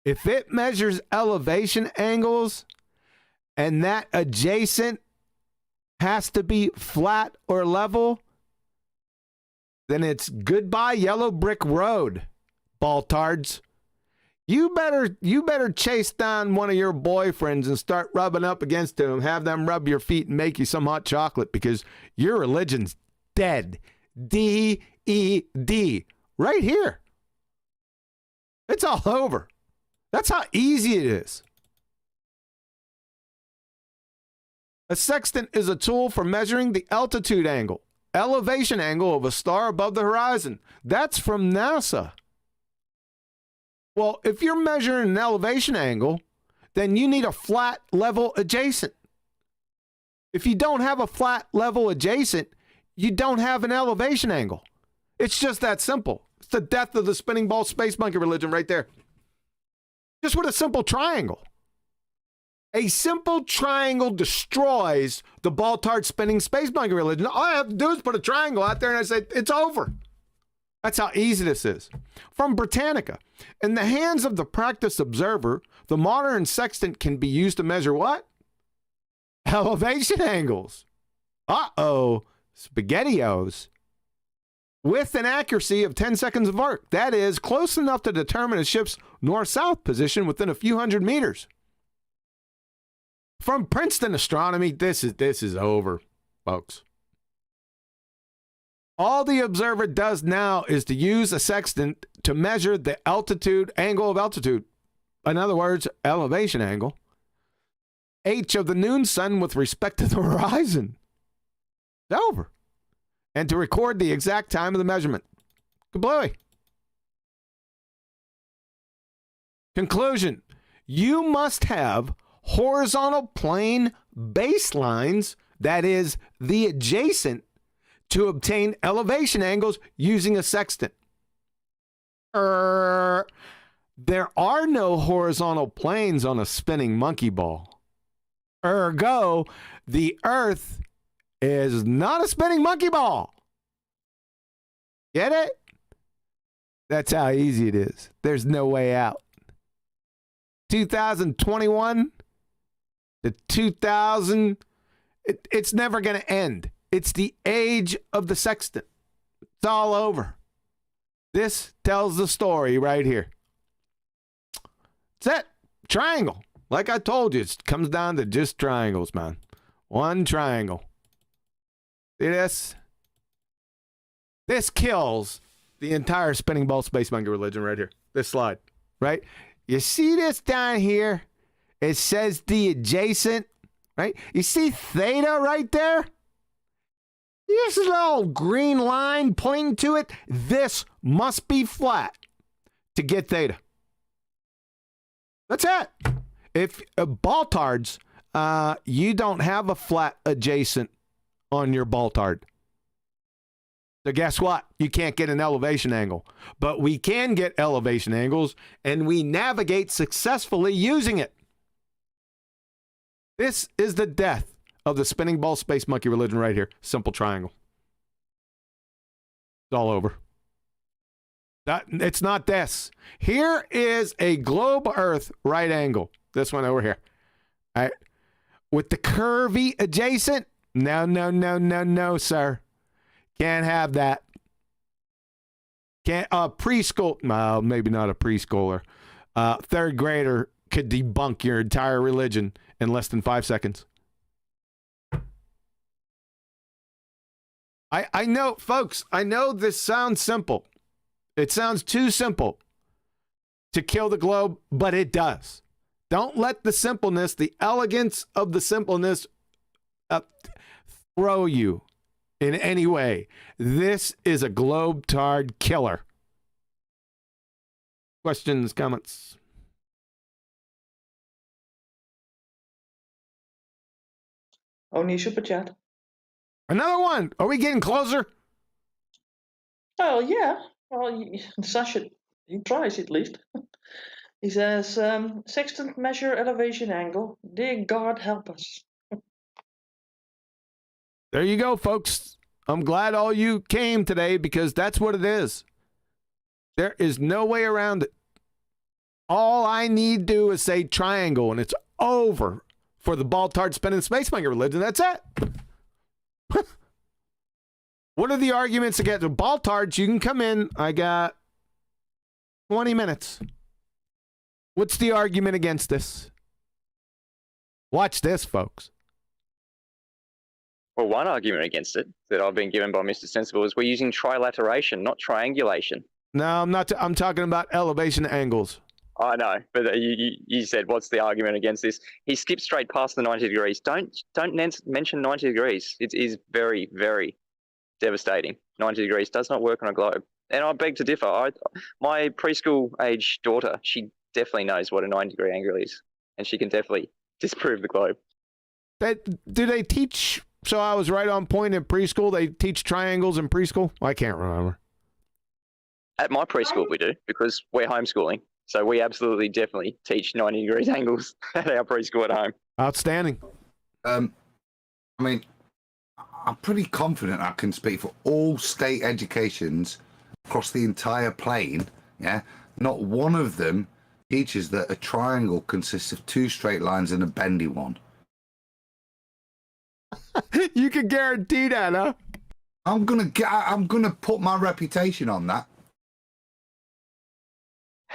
D: If it measures elevation angles and that adjacent has to be flat or level, then it's goodbye yellow brick road, baltards. You better chase down one of your boyfriends and start rubbing up against them. Have them rub your feet and make you some hot chocolate because your religion's dead. D-E-D. Right here. It's all over. That's how easy it is. A sextant is a tool for measuring the altitude angle, elevation angle of a star above the horizon. That's from NASA. Well, if you're measuring an elevation angle, then you need a flat level adjacent. If you don't have a flat level adjacent, you don't have an elevation angle. It's just that simple. It's the death of the spinning ball space monkey religion right there. Just with a simple triangle. A simple triangle destroys the ball-tart spinning space monkey religion. All I have to do is put a triangle out there and I say, it's over. That's how easy this is. From Britannica. In the hands of the practiced observer, the modern sextant can be used to measure what? Elevation angles. Uh-oh. SpaghettiOs. With an accuracy of 10 seconds of arc. That is close enough to determine a ship's north-south position within a few hundred meters. From Princeton Astronomy, this is over, folks. All the observer does now is to use a sextant to measure the altitude, angle of altitude. In other words, elevation angle. H of the noon sun with respect to the horizon. It's over. And to record the exact time of the measurement. Kablowy. Conclusion. You must have horizontal plane baselines, that is, the adjacent, to obtain elevation angles using a sextant. There are no horizontal planes on a spinning monkey ball. Ergo, the Earth is not a spinning monkey ball. Get it? That's how easy it is. There's no way out. 2021 to 2000, it's never going to end. It's the age of the sextant. It's all over. This tells the story right here. That's it. Triangle. Like I told you, it comes down to just triangles, man. One triangle. See this? This kills the entire spinning ball space monkey religion right here. This slide, right? You see this down here? It says the adjacent, right? You see theta right there? This little green line pointing to it. This must be flat to get theta. That's it. If baltards, you don't have a flat adjacent on your baltard. So guess what? You can't get an elevation angle. But we can get elevation angles, and we navigate successfully using it. This is the death of the spinning ball space monkey religion right here. Simple triangle. It's all over. It's not this. Here is a globe Earth right angle. This one over here. All right. With the curvy adjacent. No, sir. Can't have that. Can't preschool. Well, maybe not a preschooler. Third grader could debunk your entire religion in less than 5 seconds. I know, folks, I know this sounds simple. It sounds too simple to kill the globe, but it does. Don't let the simpleness, the elegance of the simpleness throw you in any way. This is a globe-tard killer. Questions, comments?
E: Only super chat.
D: Another one. Are we getting closer?
E: Well, yeah. Well, Sasha, he tries at least. He says, sextant measure elevation angle. Dear God, help us.
D: There you go, folks. I'm glad all you came today because that's what it is. There is no way around it. All I need to do is say triangle, and it's over for the ball-tard spinning space monkey religion. That's it. What are the arguments against the ball-tards? You can come in. I got 20 minutes. What's the argument against this? Watch this, folks.
I: Well, one argument against it that I've been given by Mr. Sensible is we're using trilateration, not triangulation.
D: No, I'm not. I'm talking about elevation angles.
I: I know, but you said, what's the argument against this? He skipped straight past the 90 degrees. Don't mention 90 degrees. It is very, very devastating. 90 degrees does not work on a globe. And I beg to differ. My preschool age daughter, she definitely knows what a 90-degree angle is, and she can definitely disprove the globe.
D: Do they teach? So I was right on point in preschool. They teach triangles in preschool. I can't remember.
I: At my preschool, we do, because we're homeschooling. So we absolutely, definitely teach 90 degrees angles at our preschool at home.
D: Outstanding.
F: I mean, I'm pretty confident I can speak for all state educations across the entire plane. Yeah, not one of them teaches that a triangle consists of two straight lines and a bendy one.
D: You can guarantee that, huh?
F: I'm gonna put my reputation on that.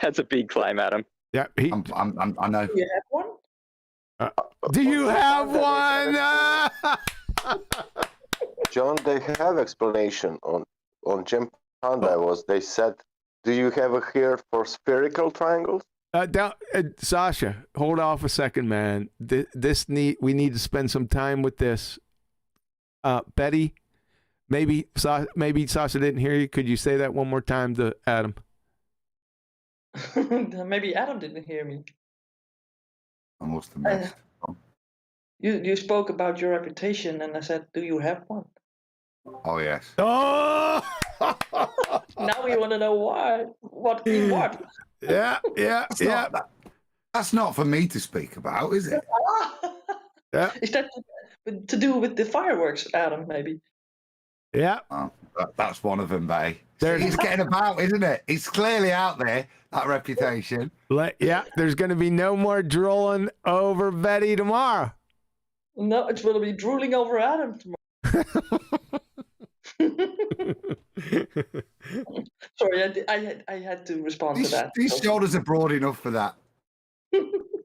I: That's a big claim, Adam.
D: Yeah,
F: I know.
E: Do you have one?
D: Do you have one?
G: John, they have explanation on Jim Panda they said, do you have a here for spherical triangles?
D: Sasha, hold off a second, man. We need to spend some time with this. Betty, maybe Sasha didn't hear you. Could you say that one more time to Adam?
E: Maybe Adam didn't hear me.
F: I must have missed.
E: You spoke about your reputation, and I said, "Do you have one?"
F: Oh yes.
D: Oh!
E: Now we want to know why. What?
D: Yeah.
F: That's not for me to speak about, is it?
D: Yeah.
E: Is that to do with the fireworks, Adam? Maybe.
D: Yeah.
F: Oh, that's one of them, Bay. It's getting about, isn't it? It's clearly out there, that reputation.
D: Yeah, there's going to be no more drooling over Betty tomorrow.
E: No, it's going to be drooling over Adam tomorrow. Sorry, I had to respond to that.
F: These shoulders are broad enough for that.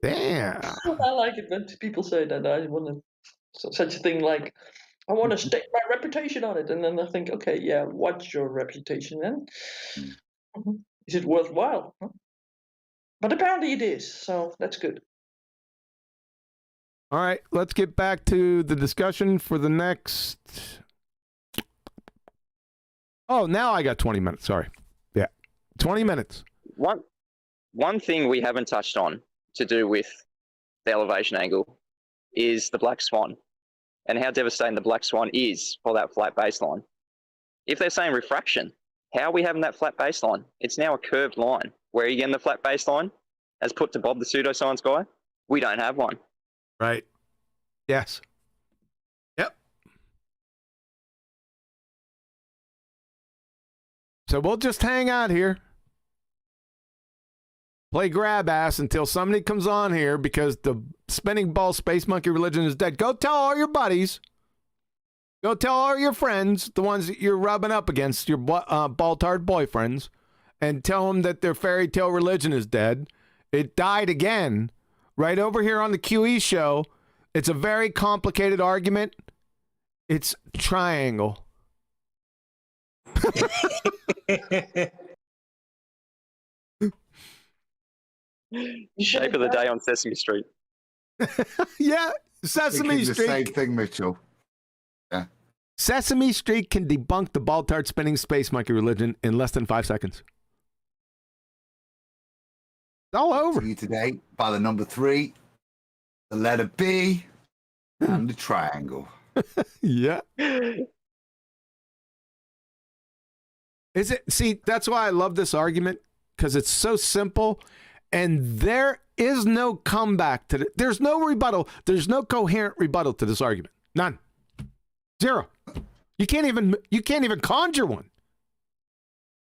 D: Damn.
E: I like it when people say that. I want such a thing like, I want to stake my reputation on it. And then I think, okay, yeah, what's your reputation then? Is it worthwhile? But apparently it is, so that's good.
D: All right, let's get back to the discussion for the next... Oh, now I got 20 minutes. Sorry. Yeah, 20 minutes.
I: One thing we haven't touched on to do with the elevation angle is the black swan and how devastating the black swan is for that flat baseline. If they're saying refraction, how are we having that flat baseline? It's now a curved line. Where are you getting the flat baseline? As put to Bob the pseudoscience guy? We don't have one.
D: Right. Yes. Yep. So we'll just hang out here. Play grab ass until somebody comes on here because the spinning ball space monkey religion is dead. Go tell all your buddies. Go tell all your friends, the ones that you're rubbing up against, your ball-tard boyfriends, and tell them that their fairy tale religion is dead. It died again. Right over here on the QE show. It's a very complicated argument. It's triangle.
I: Shape of the day on Sesame Street.
D: Yeah, Sesame Street.
F: The same thing, Mitchell. Yeah.
D: Sesame Street can debunk the ball tart spinning space monkey religion in less than 5 seconds. It's all over.
F: See you today by the number 3, the letter B, and the triangle.
D: Yeah. Is it? See, that's why I love this argument, because it's so simple, and there is no comeback to it. There's no rebuttal. There's no coherent rebuttal to this argument. None. Zero. You can't even conjure one.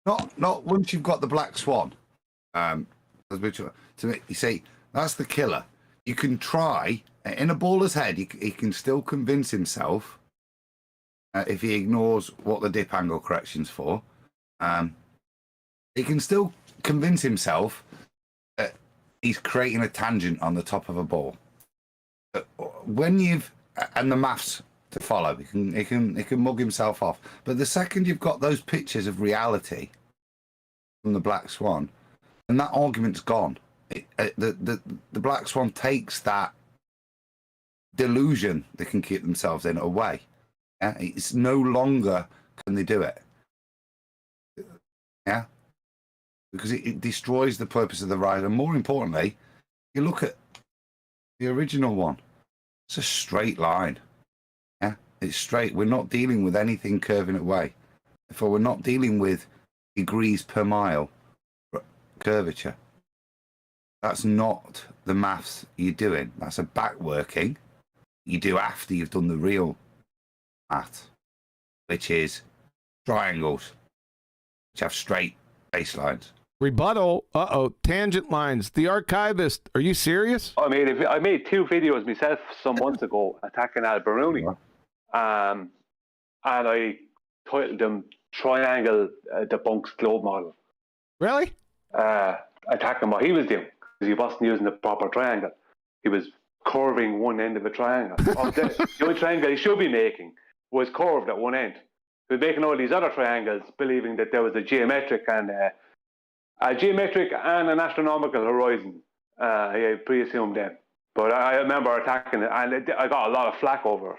F: Not once you've got the black swan. To me, you see, that's the killer. You can try in a baller's head. He can still convince himself if he ignores what the dip angle correction's for. He can still convince himself that he's creating a tangent on the top of a ball. But when and the maths to follow, he can mug himself off. But the second you've got those pictures of reality from the black swan, and that argument's gone. The black swan takes that delusion they can keep themselves in away. Yeah? It's no longer can they do it. Yeah, because it destroys the purpose of the ride. And more importantly, you look at the original one. It's a straight line. Yeah, it's straight. We're not dealing with anything curving away. Therefore, we're not dealing with degrees per mile curvature. That's not the maths you're doing. That's a backworking you do after you've done the real math, which is triangles, which have straight baselines.
D: Rebuttal. Tangent lines. The archivist. Are you serious?
J: I made 2 videos myself some months ago attacking Al Biruni. And I titled them Triangle Debunks Globe Model.
D: Really?
J: Attacking what he was doing, because he wasn't using the proper triangle. He was curving one end of a triangle. The only triangle he should be making was curved at one end. He was making all these other triangles, believing that there was a geometric and an astronomical horizon. He pre-assumed them. But I remember attacking it, and I got a lot of flack over it.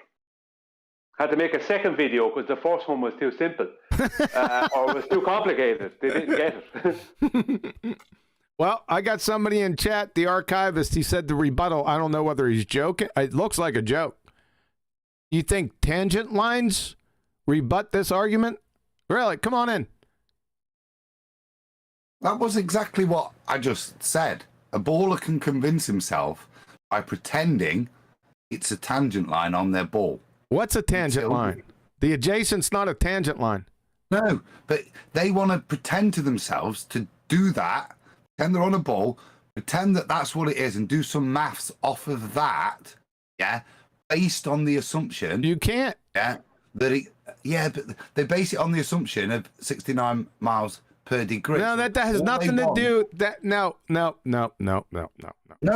J: Had to make a second video because the first one was too simple or it was too complicated. They didn't get it.
D: Well, I got somebody in chat, the archivist. He said the rebuttal. I don't know whether he's joking. It looks like a joke. You think tangent lines rebut this argument? Really? Come on in.
F: That was exactly what I just said. A baller can convince himself by pretending it's a tangent line on their ball.
D: What's a tangent line? The adjacent's not a tangent line.
F: No, but they want to pretend to themselves to do that, pretend they're on a ball, pretend that that's what it is, and do some maths off of that, yeah, based on the assumption.
D: You can't.
F: Yeah, but they base it on the assumption of 69 miles per degree.
D: No, that has nothing to do. No. No,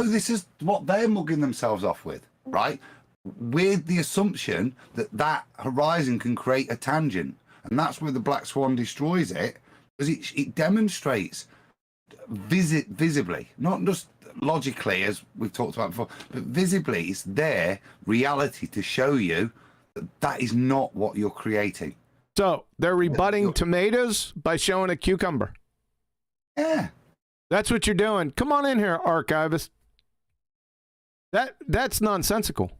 F: this is what they're mugging themselves off with, right? With the assumption that horizon can create a tangent. And that's where the black swan destroys it, because it demonstrates visibly, not just logically, as we've talked about before, but visibly, it's their reality to show you that is not what you're creating.
D: So they're rebutting tomatoes by showing a cucumber.
F: Yeah.
D: That's what you're doing. Come on in here, archivist. That's nonsensical.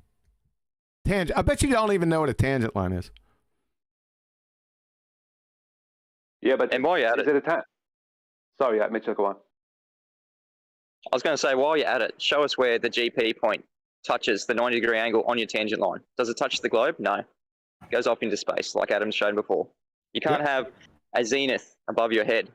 D: I bet you don't even know what a tangent line is.
J: Yeah, but
I: and while you're at it,
J: sorry, Mitchell, go on.
I: I was going to say, while you're at it, show us where the GP point touches the 90-degree angle on your tangent line. Does it touch the globe? No. It goes off into space, like Adam's shown before. You can't have a zenith above your head,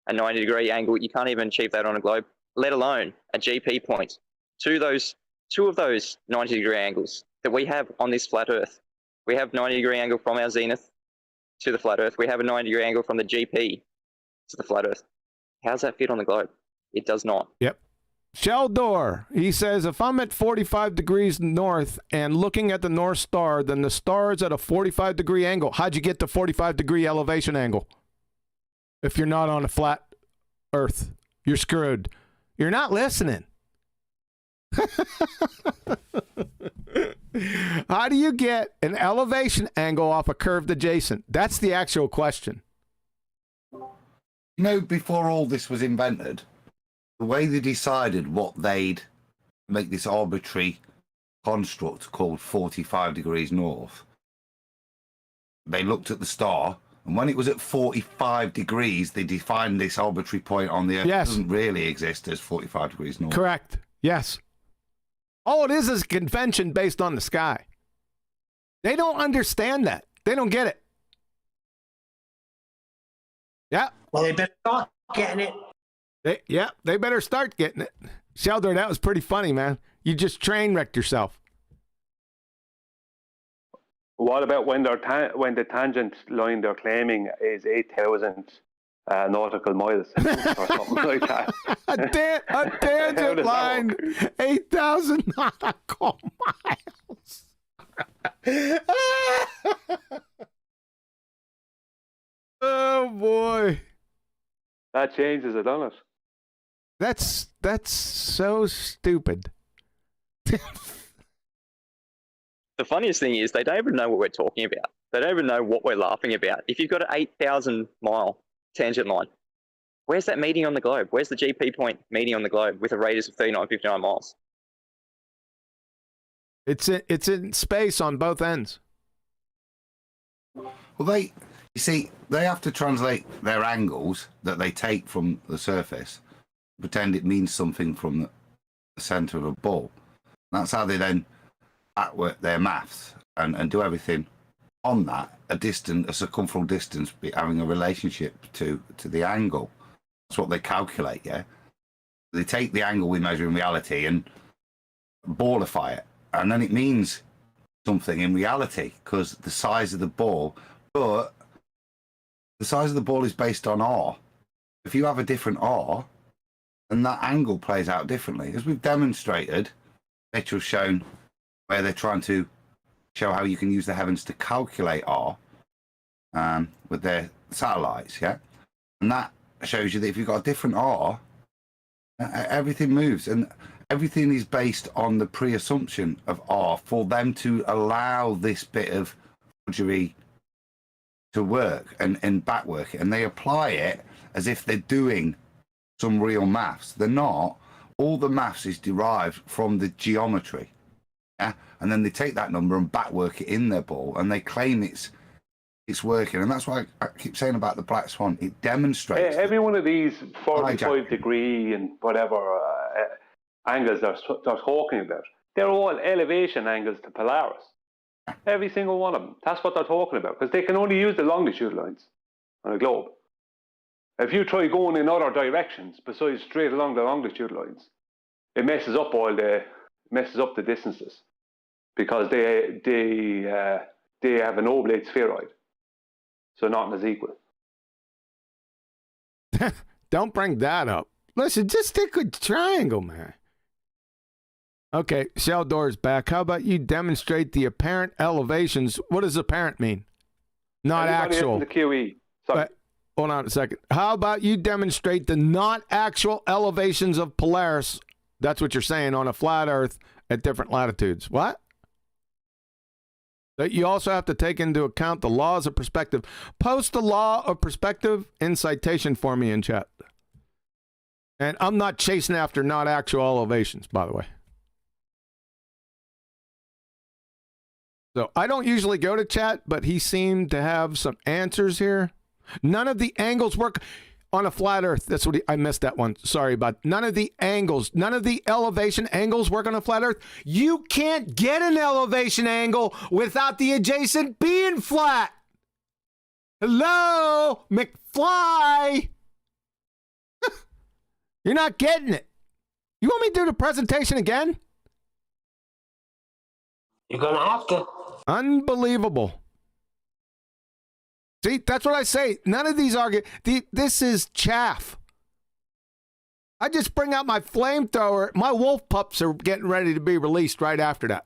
I: a 90-degree angle. You can't even achieve that on a globe, let alone a GP point. Two of those 90-degree angles that we have on this flat Earth. We have 90-degree angle from our zenith to the flat Earth. We have a 90-degree angle from the GP to the flat Earth. How does that fit on the globe? It does not.
D: Yep. Sheldor, he says, if I'm at 45 degrees north and looking at the North Star, then the star is at a 45-degree angle. How'd you get the 45-degree elevation angle? If you're not on a flat Earth, you're screwed. You're not listening. How do you get an elevation angle off a curved adjacent? That's the actual question.
F: You know, before all this was invented, the way they decided what they'd make this arbitrary construct called 45 degrees north, they looked at the star, and when it was at 45 degrees, they defined this arbitrary point on the Earth.
D: Yes.
F: It doesn't really exist as 45 degrees north.
D: Correct. Yes. All it is a convention based on the sky. They don't understand that. They don't get it. Yeah.
H: Well, they better start getting it.
D: They better start getting it. Sheldon, that was pretty funny, man. You just train wrecked yourself.
J: What about when the tangent line they're claiming is 8,000 nautical miles or something like that?
D: A tangent line, 8,000 nautical miles. Oh boy,
J: that changes it, doesn't it?
D: That's so stupid.
I: The funniest thing is they don't even know what we're talking about. They don't even know what we're laughing about. If you've got an 8,000 mile tangent line, where's that meeting on the globe? Where's the GP point meeting on the globe with a radius of 3959 miles?
D: It's in space on both ends.
F: Well, you see, they have to translate their angles that they take from the surface, pretend it means something from the center of a ball. That's how they then outwork their maths and do everything on that, a circumferential distance having a relationship to the angle. That's what they calculate, yeah? They take the angle we measure in reality and ballify it, and then it means something in reality because the size of the ball, but the size of the ball is based on R. If you have a different R, then that angle plays out differently. As we've demonstrated, Mitchell's shown where they're trying to show how you can use the heavens to calculate R with their satellites, yeah? And that shows you that if you've got a different R, everything moves. And everything is based on the pre-assumption of R for them to allow this bit of forgery to work and backwork it. And they apply it as if they're doing some real maths. They're not. All the maths is derived from the geometry. Yeah? And then they take that number and backwork it in their ball, and they claim it's working. And that's why I keep saying about the black swan. It demonstrates.
J: Every one of these 45 degree and whatever angles they're talking about, they're all elevation angles to Polaris. Every single one of them. That's what they're talking about, because they can only use the longitude lines on a globe. If you try going in other directions besides straight along the longitude lines, it messes up the distances, because they have an oblate spheroid, so nothing is equal.
D: Don't bring that up. Listen, just stick with triangle, man. Okay, Sheldor's back. How about you demonstrate the apparent elevations? What does apparent mean? Not actual.
J: The QE. Sorry.
D: Hold on a second. How about you demonstrate the not actual elevations of Polaris? That's what you're saying, on a flat Earth at different latitudes. What? That you also have to take into account the laws of perspective. Post the law of perspective in citation for me in chat. And I'm not chasing after not actual elevations, by the way. So I don't usually go to chat, but he seemed to have some answers here. None of the angles work on a flat Earth. That's what I missed that one. Sorry about none of the angles, none of the elevation angles work on a flat Earth. You can't get an elevation angle without the adjacent being flat. Hello, McFly. You're not getting it. You want me to do the presentation again?
H: You're going to have to.
D: Unbelievable. See, that's what I say. None of these this is chaff. I just bring out my flamethrower. My wolf pups are getting ready to be released right after that.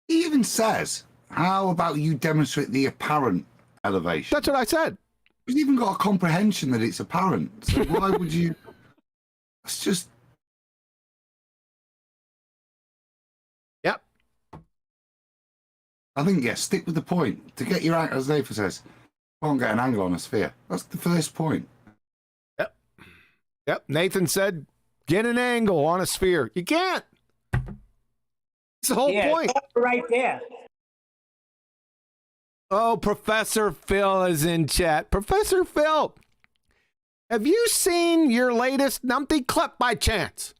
F: He even says, how about you demonstrate the apparent elevation?
D: That's what I said.
F: You've even got a comprehension that it's apparent. So why would you? It's just.
D: Yep.
F: I think, yeah, stick with the point. To get your angle, as Nathan says, can't get an angle on a sphere. That's the first point.
D: Yep. Yep. Nathan said, get an angle on a sphere. You can't. It's the whole point.
H: Right there.
D: Oh, Professor Phil is in chat. Professor Phil, have you seen your latest numpty clip by chance?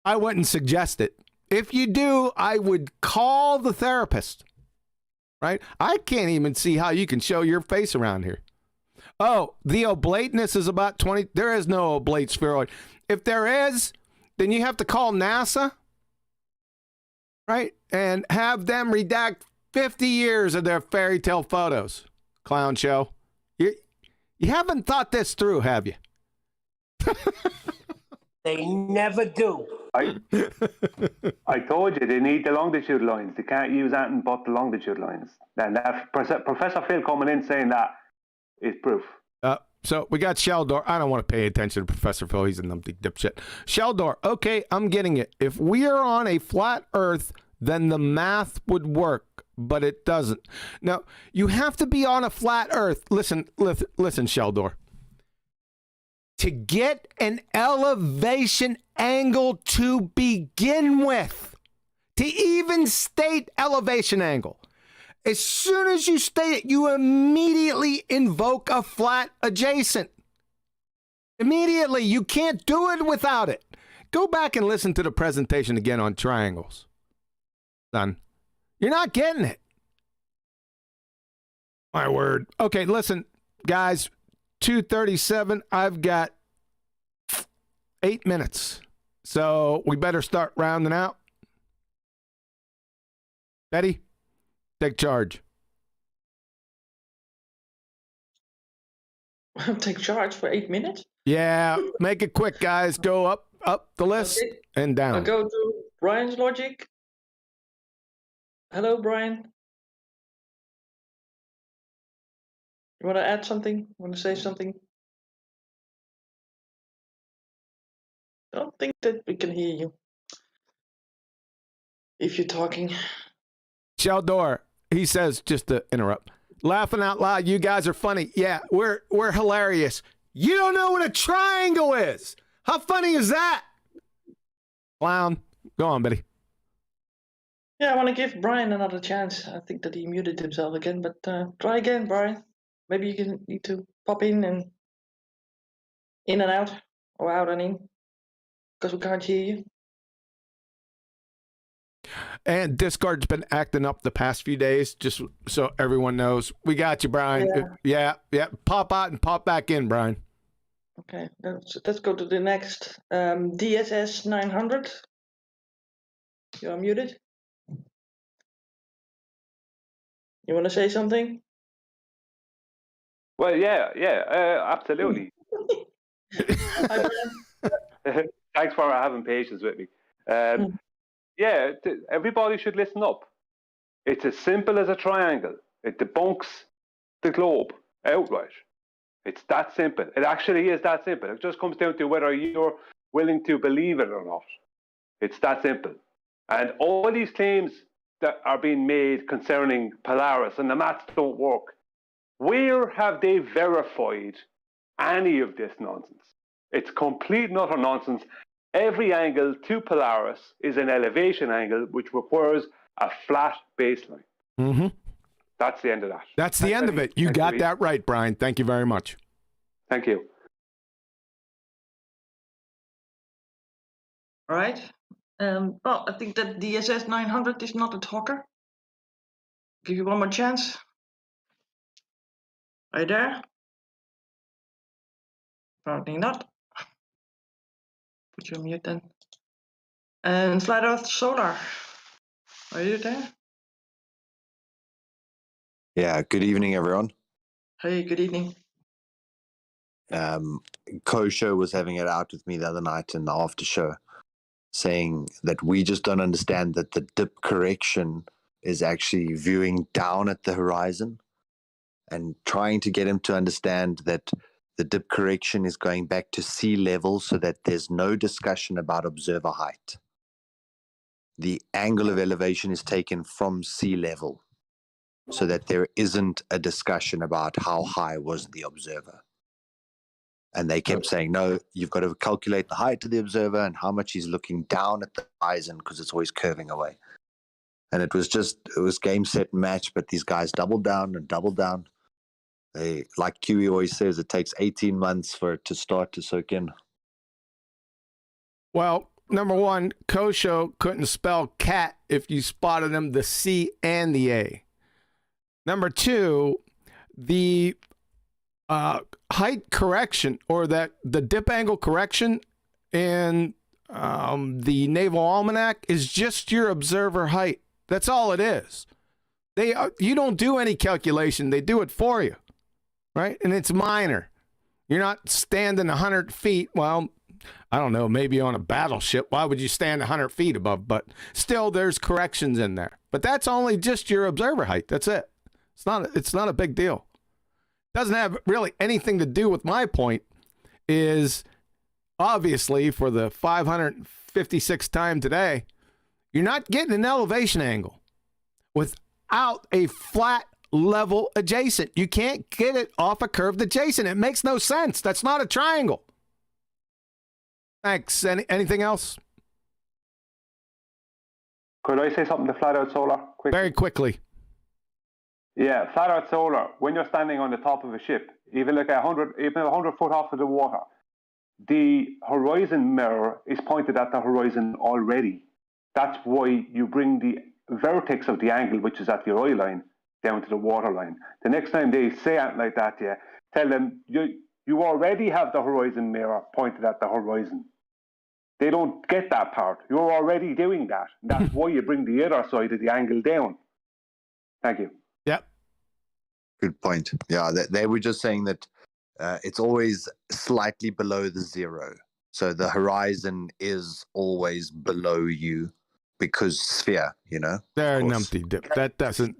D: I wouldn't suggest it. If you do, I would call the therapist. Right? I can't even see how you can show your face around here. Oh, the oblateness is about 20. There is no oblate spheroid. If there is, then you have to call NASA, right? And have them redact 50 years of their fairy tale photos. Clown show. You haven't thought this through, have you?
H: They never do.
J: I told you they need the longitude lines. They can't use anything but the longitude lines. And that Professor Phil coming in saying that is proof.
D: So we got Sheldor. I don't want to pay attention to Professor Phil. He's a numpty dipshit. Sheldor, okay, I'm getting it. If we are on a flat Earth, then the math would work, but it doesn't. Now, you have to be on a flat Earth. Listen, Sheldor. To get an elevation angle to begin with, to even state elevation angle, as soon as you state it, you immediately invoke a flat adjacent. Immediately. You can't do it without it. Go back and listen to the presentation again on triangles. Son, you're not getting it. My word. Okay, listen, guys, 2:37. I've got 8 minutes. So we better start rounding out. Betty, take charge.
E: Take charge for 8 minutes?
D: Yeah, make it quick, guys. Go up the list and down.
E: I'll go to Brian's logic. Hello, Brian. You want to add something? Want to say something? I don't think that we can hear you. If you're talking.
D: Sheldor, he says, just to interrupt, laughing out loud, you guys are funny. Yeah, we're hilarious. You don't know what a triangle is. How funny is that? Clown. Go on, Betty.
E: Yeah, I want to give Brian another chance. I think that he muted himself again, but try again, Brian. Maybe you need to pop in and out, or out and in, because we can't hear you.
D: And Discord's been acting up the past few days, just so everyone knows. We got you, Brian. Yeah. Pop out and pop back in, Brian.
E: Okay, let's go to the next. DSS 900. You're muted. You want to say something?
J: Well, yeah, absolutely. Thanks for having patience with me. Yeah, everybody should listen up. It's as simple as a triangle. It debunks the globe outright. It's that simple. It actually is that simple. It just comes down to whether you're willing to believe it or not. It's that simple. And all these claims that are being made concerning Polaris and the maths don't work, where have they verified any of this nonsense? It's complete and utter nonsense. Every angle to Polaris is an elevation angle, which requires a flat baseline.
D: Mm-hmm.
J: That's the end of that.
D: That's the end of it. You got that right, Brian. Thank you very much.
J: Thank you.
E: All right. Well, I think that DSS 900 is not a talker. Give you one more chance. Are you there? Apparently not. Put you on mute then. And Flat Earth Solar. Are you there?
K: Yeah, good evening, everyone.
E: Hey, good evening.
K: Kosho was having it out with me the other night in the after show, saying that we just don't understand that the dip correction is actually viewing down at the horizon. and trying to get him to understand that the dip correction is going back to sea level so that there's no discussion about observer height. The angle of elevation is taken from sea level so that there isn't a discussion about how high was the observer. And they kept saying, no, you've got to calculate the height of the observer and how much he's looking down at the horizon because it's always curving away. And it was game, set, match, but these guys doubled down and doubled down. They, like QE always says, it takes 18 months for it to start to soak in.
D: Well, number one, Kosho couldn't spell cat if you spotted him the C and the A. Number two, the height correction or the dip angle correction in the Naval Almanac is just your observer height. That's all it is. You don't do any calculation. They do it for you, right? And it's minor. You're not standing 100 feet. Well, I don't know, maybe on a battleship. Why would you stand 100 feet above? But still, there's corrections in there. But that's only just your observer height. That's it. It's not a big deal. Doesn't have really anything to do with my point. Is obviously for the 556th time today, you're not getting an elevation angle without a flat level adjacent. You can't get it off a curved adjacent. It makes no sense. That's not a triangle. Thanks. Anything else?
J: Could I say something to flat out solar? Quickly?
D: Very quickly.
J: Yeah, flat out solar. When you're standing on the top of a ship, even 100 foot off of the water, the horizon mirror is pointed at the horizon already. That's why you bring the vertex of the angle, which is at your eye line, down to the water line. The next time they say it like that, yeah, tell them you already have the horizon mirror pointed at the horizon. They don't get that part. You're already doing that. That's why you bring the other side of the angle down. Thank you.
D: Yep.
K: Good point. Yeah, they were just saying that it's always slightly below the zero. So the horizon is always below you because sphere,
D: They're an empty dip.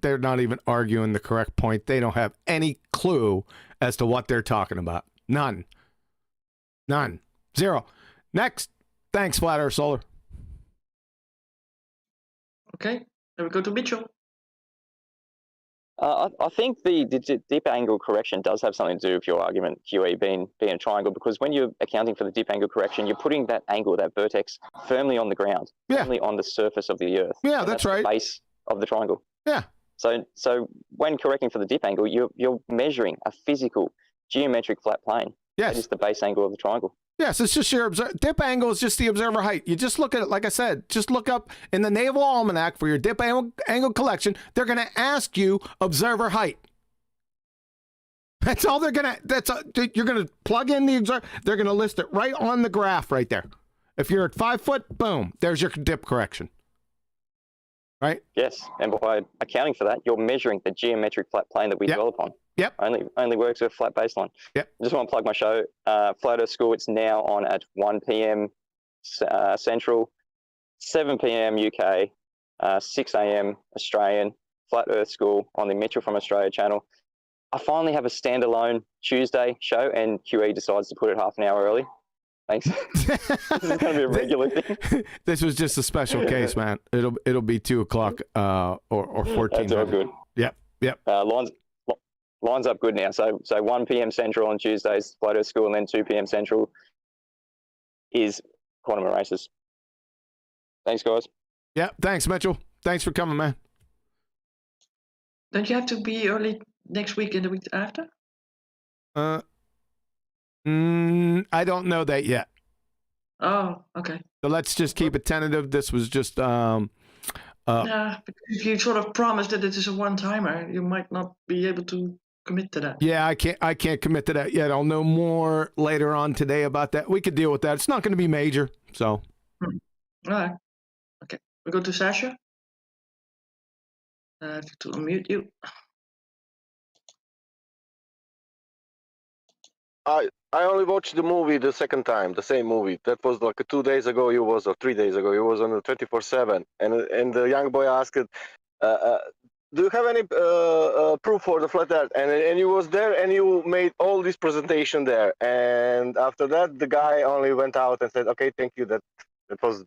D: They're not even arguing the correct point. They don't have any clue as to what they're talking about. None. Zero. Next. Thanks, Flat Earth Solar.
E: Okay, then we go to Mitchell.
I: I think the dip angle correction does have something to do with your argument, QE being a triangle, because when you're accounting for the dip angle correction, you're putting that angle, that vertex, firmly on the ground, firmly on the surface of the Earth.
D: Yeah, that's right.
I: The base of the triangle.
D: Yeah.
I: So when correcting for the dip angle, you're measuring a physical geometric flat plane.
D: Yes.
I: That is the base angle of the triangle.
D: Yes, it's just your dip angle is just the observer height. You just look at it, like I said, just look up in the Naval Almanac for your dip angle collection. They're going to ask you observer height. That's all they're going to, you're going to plug in the observer. They're going to list it right on the graph right there. If you're at 5 foot, boom, there's your dip correction. Right?
I: Yes, and by accounting for that, you're measuring the geometric flat plane that we dwell upon.
D: Yep.
I: Only works with a flat baseline.
D: Yep.
I: I just want to plug my show, Flat Earth School. It's now on at 1 p.m. Central, 7 p.m. UK, 6 a.m. Australian. Flat Earth School on the Mitchell from Australia channel. I finally have a standalone Tuesday show, and QE decides to put it half an hour early. Thanks. This is going to be a regular thing.
D: This was just a special case, man. It'll be 2 o'clock or 14.
I: That's all good.
D: Yep.
I: Lines up good now. So 1 p.m. Central on Tuesdays, Flat Earth School, and then 2 p.m. Central is quantum erasers. Thanks, guys.
D: Yeah, thanks, Mitchell. Thanks for coming, man.
E: Don't you have to be early next week and the week after?
D: I don't know that yet.
E: Oh, okay.
D: So let's just keep it tentative. This was just
E: yeah, because if you sort of promised that it is a one-timer, you might not be able to commit to that.
D: Yeah, I can't commit to that yet. I'll know more later on today about that. We could deal with that. It's not going to be major, so.
E: All right. Okay. We go to Sasha. I have to unmute you.
G: I only watched the movie the second time, the same movie. That was like 2 days ago. It was, or 3 days ago. It was on the 24/7, and the young boy asked, do you have any proof for the flat Earth? And you was there, and you made all this presentation there. And after that, the guy only went out and said, "Okay, thank you. That was."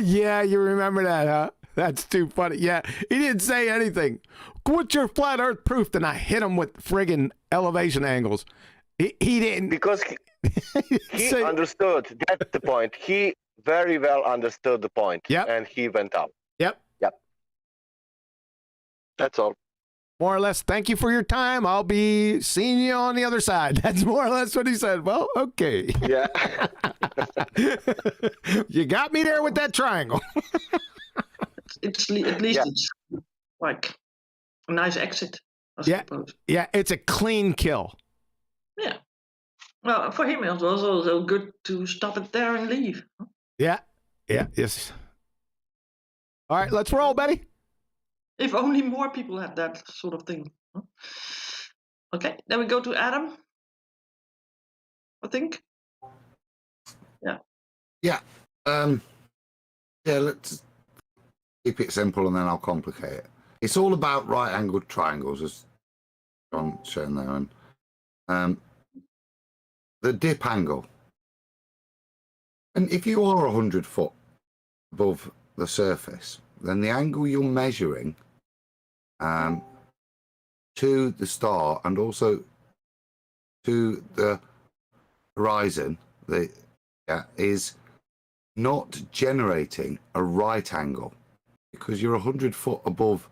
D: Yeah, you remember that, huh? That's too funny. Yeah, he didn't say anything. What's your flat Earth proof? Then I hit him with friggin' elevation angles. He didn't,
G: because he understood. That's the point. He very well understood the point.
D: Yep.
G: And he went out.
D: Yep.
G: That's all.
D: More or less, thank you for your time. I'll be seeing you on the other side. That's more or less what he said. Well, okay.
G: Yeah.
D: You got me there with that triangle.
E: At least it's like a nice exit, I suppose.
D: Yeah, it's a clean kill.
E: Yeah. Well, for him, it was also good to stop it there and leave.
D: Yeah, yes. All right, let's roll, Betty.
E: If only more people had that sort of thing. Okay, then we go to Adam, I think. Yeah.
F: Yeah. Let's keep it simple and then I'll complicate it. It's all about right-angled triangles, as John shown there, and the dip angle. And if you are 100 foot above the surface, then the angle you're measuring to the star and also to the horizon is not generating a right angle because you're 100 foot above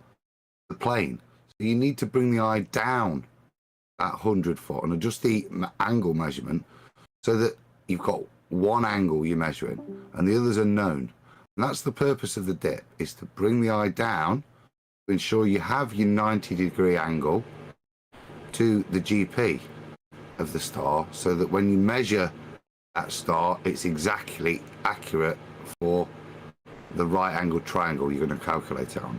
F: the plane. So you need to bring the eye down at 100 foot and adjust the angle measurement so that you've got one angle you're measuring and the others are known. And that's the purpose of the dip, is to bring the eye down to ensure you have your 90-degree angle to the GP of the star so that when you measure that star, it's exactly accurate for the right-angled triangle you're going to calculate it on.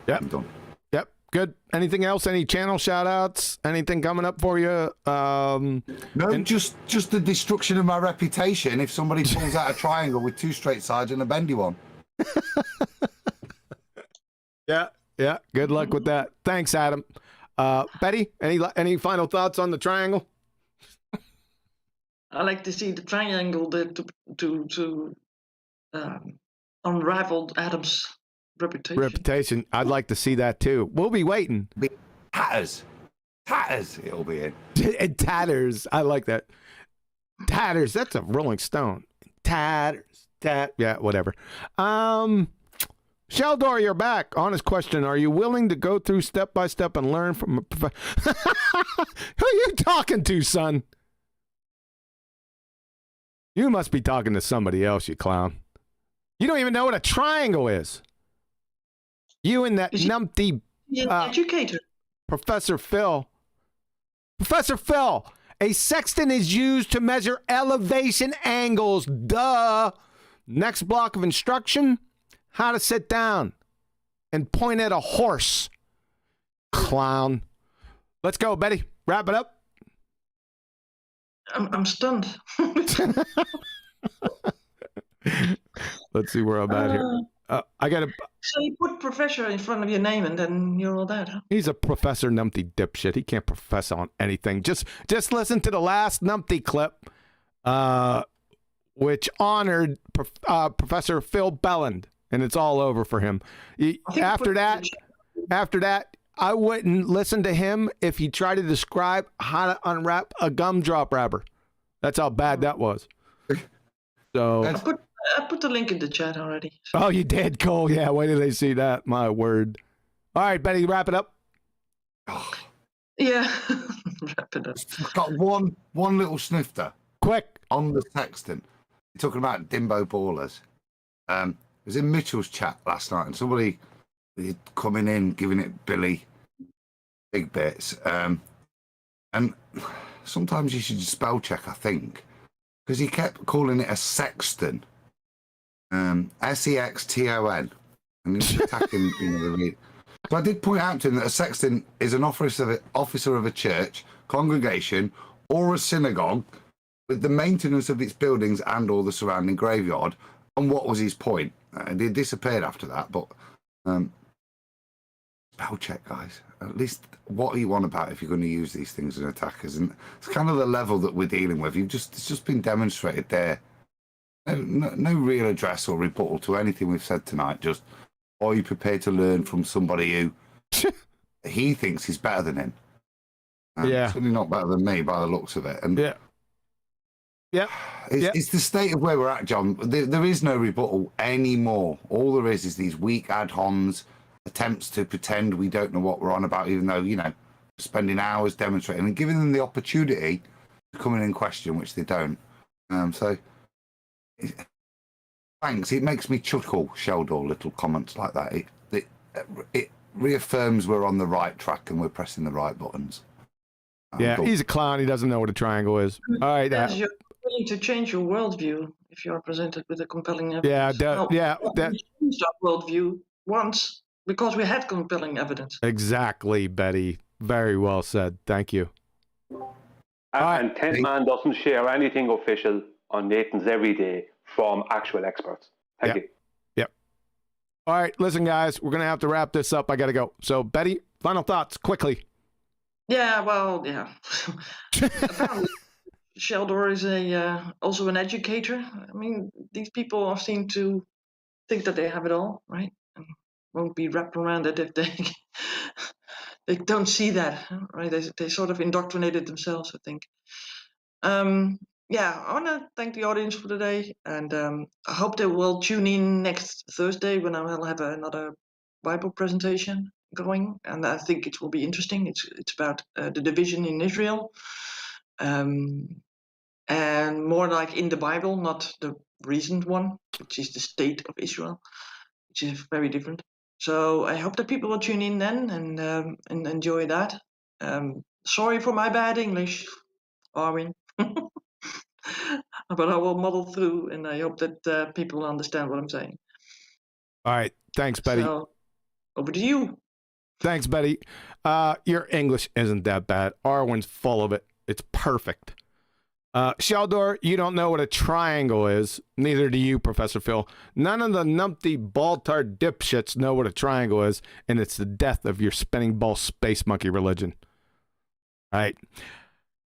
D: Yep.
F: I'm done.
D: Yep. Good. Anything else? Any channel shout-outs? Anything coming up for you?
F: No, just the destruction of my reputation if somebody pulls out a triangle with two straight sides and a bendy one.
D: Yeah. Good luck with that. Thanks, Adam. Betty, any final thoughts on the triangle?
E: I like to see the triangle to unravel Adam's reputation.
D: I'd like to see that too. We'll be waiting.
F: Tatters, it'll be in.
D: And tatters. I like that. Tatters. That's a Rolling Stone. Tatters. Yeah, whatever. Sheldor, you're back. Honest question. Are you willing to go through step by step and learn from a professor? Who are you talking to, son? You must be talking to somebody else, you clown. You don't even know what a triangle is. You and that numpty
E: educator.
D: Professor Phil. Professor Phil, a sextant is used to measure elevation angles. Duh. Next block of instruction, how to sit down and point at a horse. Clown. Let's go, Betty. Wrap it up.
E: I'm stunned.
D: Let's see where I'm at here. I got to.
E: So you put professor in front of your name and then you're all that, huh?
D: He's a Professor Numpty dipshit. He can't profess on anything. Just listen to the last Numpty clip, which honored Professor Phil Belland, and it's all over for him. After that, I wouldn't listen to him if he tried to describe how to unwrap a gumdrop wrapper. That's how bad that was. So
E: I put the link in the chat already. So.
D: Oh, you did, Cole. Yeah, wait till they see that. My word. All right, Betty, wrap it up.
E: Yeah, wrap it up.
F: I've got one little snifter.
D: Quick.
F: On the sextant. You're talking about Dimbo Ballers. It was in Mitchell's chat last night, and somebody coming in, giving it Billy big bits. And sometimes you should spell check, I think, because he kept calling it a sexton. SEXTON. And he was attacking the read. So I did point out to him that a sexton is an officer of a church, congregation, or a synagogue with the maintenance of its buildings and or the surrounding graveyard. And what was his point? He disappeared after that, but Spell check, guys. At least what are you on about if you're going to use these things as attackers? And it's kind of the level that we're dealing with. It's just been demonstrated there. No real address or rebuttal to anything we've said tonight. Just, are you prepared to learn from somebody who he thinks is better than him?
D: Yeah.
F: Certainly not better than me by the looks of it. And
D: yeah.
F: It's the state of where we're at, John. There is no rebuttal anymore. All there is these weak ad homs, attempts to pretend we don't know what we're on about, even though, you know, spending hours demonstrating and giving them the opportunity to come in question, which they don't. Thanks. It makes me chuckle, Sheldor, little comments like that. It reaffirms we're on the right track and we're pressing the right buttons.
D: Yeah, he's a clown. He doesn't know what a triangle is. All right.
E: You're willing to change your worldview if you are presented with a compelling evidence.
D: We
E: changed our worldview once because we had compelling evidence.
D: Exactly, Betty. Very well said. Thank you.
J: And Tent Man doesn't share anything official on Nathan's every day from actual experts. Thank you.
D: Yep. All right, listen, guys, we're going to have to wrap this up. I got to go. So, Betty, final thoughts, quickly.
E: Yeah, well, yeah. Apparently, Sheldor is also an educator. I mean, these people seem to think that they have it all, right? And won't be wrapped around it if they don't see that, right? They sort of indoctrinated themselves, I think. Yeah, I want to thank the audience for today, and I hope they will tune in next Thursday when I will have another Bible presentation going, and I think it will be interesting. It's about the division in Israel, and more like in the Bible, not the recent one, which is the state of Israel, which is very different. So I hope that people will tune in then and enjoy that. Sorry for my bad English, Arwin. But I will muddle through, and I hope that people will understand what I'm saying.
D: All right. Thanks, Betty.
E: So, over to you.
D: Thanks, Betty. Your English isn't that bad. Arwen's full of it. It's perfect. Sheldor, you don't know what a triangle is. Neither do you, Professor Phil. None of the numpty ball-tard dipshits know what a triangle is, and it's the death of your spinning ball space monkey religion. All right.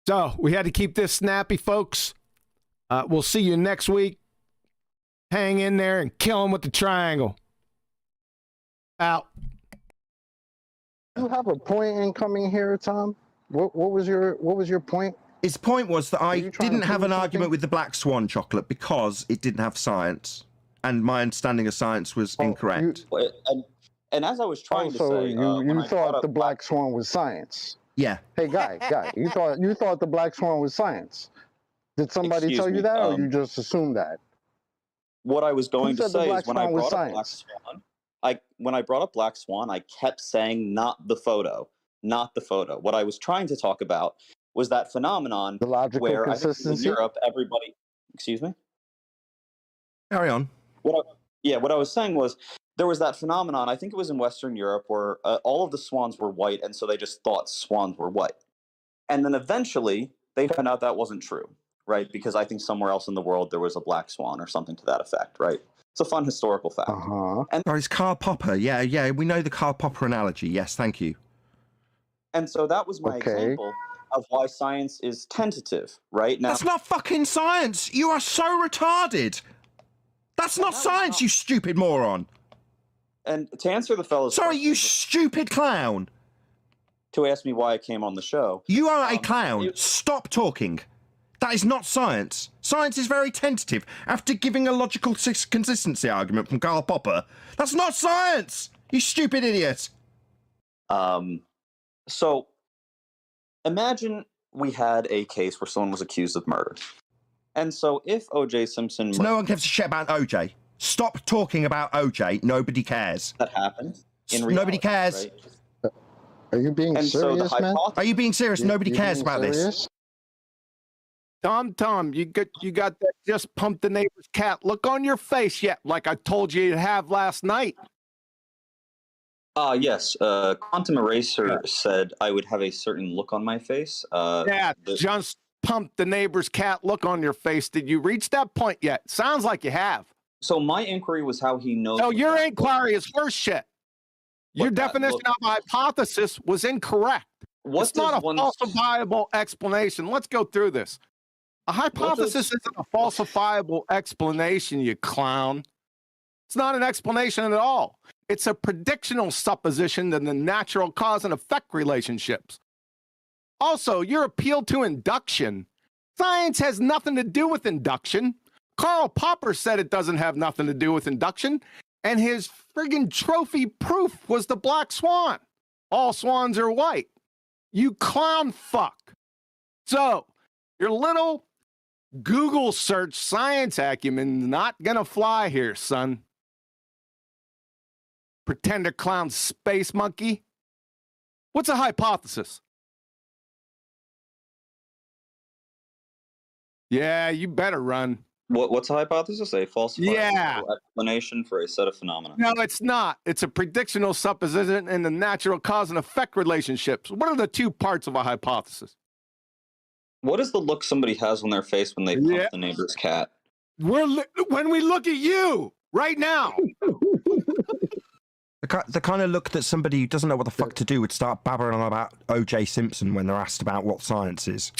D: So, we had to keep this snappy, folks. We'll see you next week. Hang in there and kill him with the triangle. Out.
A: You have a point in coming here, Tom? What was your point?
B: His point was that I didn't have an argument with the Black Swan chocolate because it didn't have science, and my understanding of science was incorrect.
C: And as I was trying to
A: so
C: say,
A: you thought the Black Swan was science?
B: Yeah.
A: Hey, guy, you thought the Black Swan was science? Did somebody tell you that, or you just assumed that?
C: What I was going to say is when I brought up Black Swan, when I brought up Black Swan, I kept saying not the photo, not the photo. What I was trying to talk about was that phenomenon where I think in Europe, everybody. Excuse me.
B: Carry on.
C: What I was saying was there was that phenomenon. I think it was in Western Europe where all of the swans were white, and so they just thought swans were white, and then eventually they found out that wasn't true. Right, because I think somewhere else in the world there was a black swan or something to that effect, right? It's a fun historical fact.
A: And
B: it's Karl Popper. Yeah, we know the Karl Popper analogy. Yes, thank you.
C: And so that was my example of why science is tentative, right? Now,
B: that's not fucking science. You are so retarded. That's not science, you stupid moron.
C: And to answer the fellow's
B: Sorry, you stupid clown.
C: To ask me why I came on the show.
B: You are a clown. Stop talking. That is not science. Science is very tentative. After giving a logical consistency argument from Karl Popper, that's not science, you stupid idiot.
C: So imagine we had a case where someone was accused of murder. And so if O.J. Simpson...
B: So no one gives a shit about O.J. Stop talking about O.J. Nobody cares.
C: That happened. In reality,
B: nobody cares.
C: Right?
A: Are you being serious, man?
B: Are you being serious? Nobody cares about this.
D: Tom, you got that just pump the neighbor's cat look on your face yet, like I told you you'd have last night.
C: Yes. Quantum Eraser said I would have a certain look on my face.
D: Just pump the neighbor's cat look on your face. Did you reach that point yet? Sounds like you have.
C: So my inquiry was how he knows.
D: No, your inquiry is horse shit. Your definition of a hypothesis was incorrect. It's not a falsifiable explanation. Let's go through this. A hypothesis isn't a falsifiable explanation, you clown. It's not an explanation at all. It's a predictional supposition in the natural cause and effect relationships. Also, your appeal to induction. Science has nothing to do with induction. Karl Popper said it doesn't have nothing to do with induction, and his friggin' trophy proof was the black swan. All swans are white. You clown fuck. So, your little Google search science acumen not gonna fly here, son. Pretender clown space monkey. What's a hypothesis? Yeah, you better run.
C: What's a hypothesis? A falsifiable explanation for a set of phenomena.
D: No, it's not. It's a predictional supposition in the natural cause and effect relationships. What are the two parts of a hypothesis?
C: What is the look somebody has on their face when they pump the neighbor's cat?
D: When we look at you right now.
B: The kind of look that somebody who doesn't know what the fuck to do would start babbling on about O.J. Simpson when they're asked about what science is.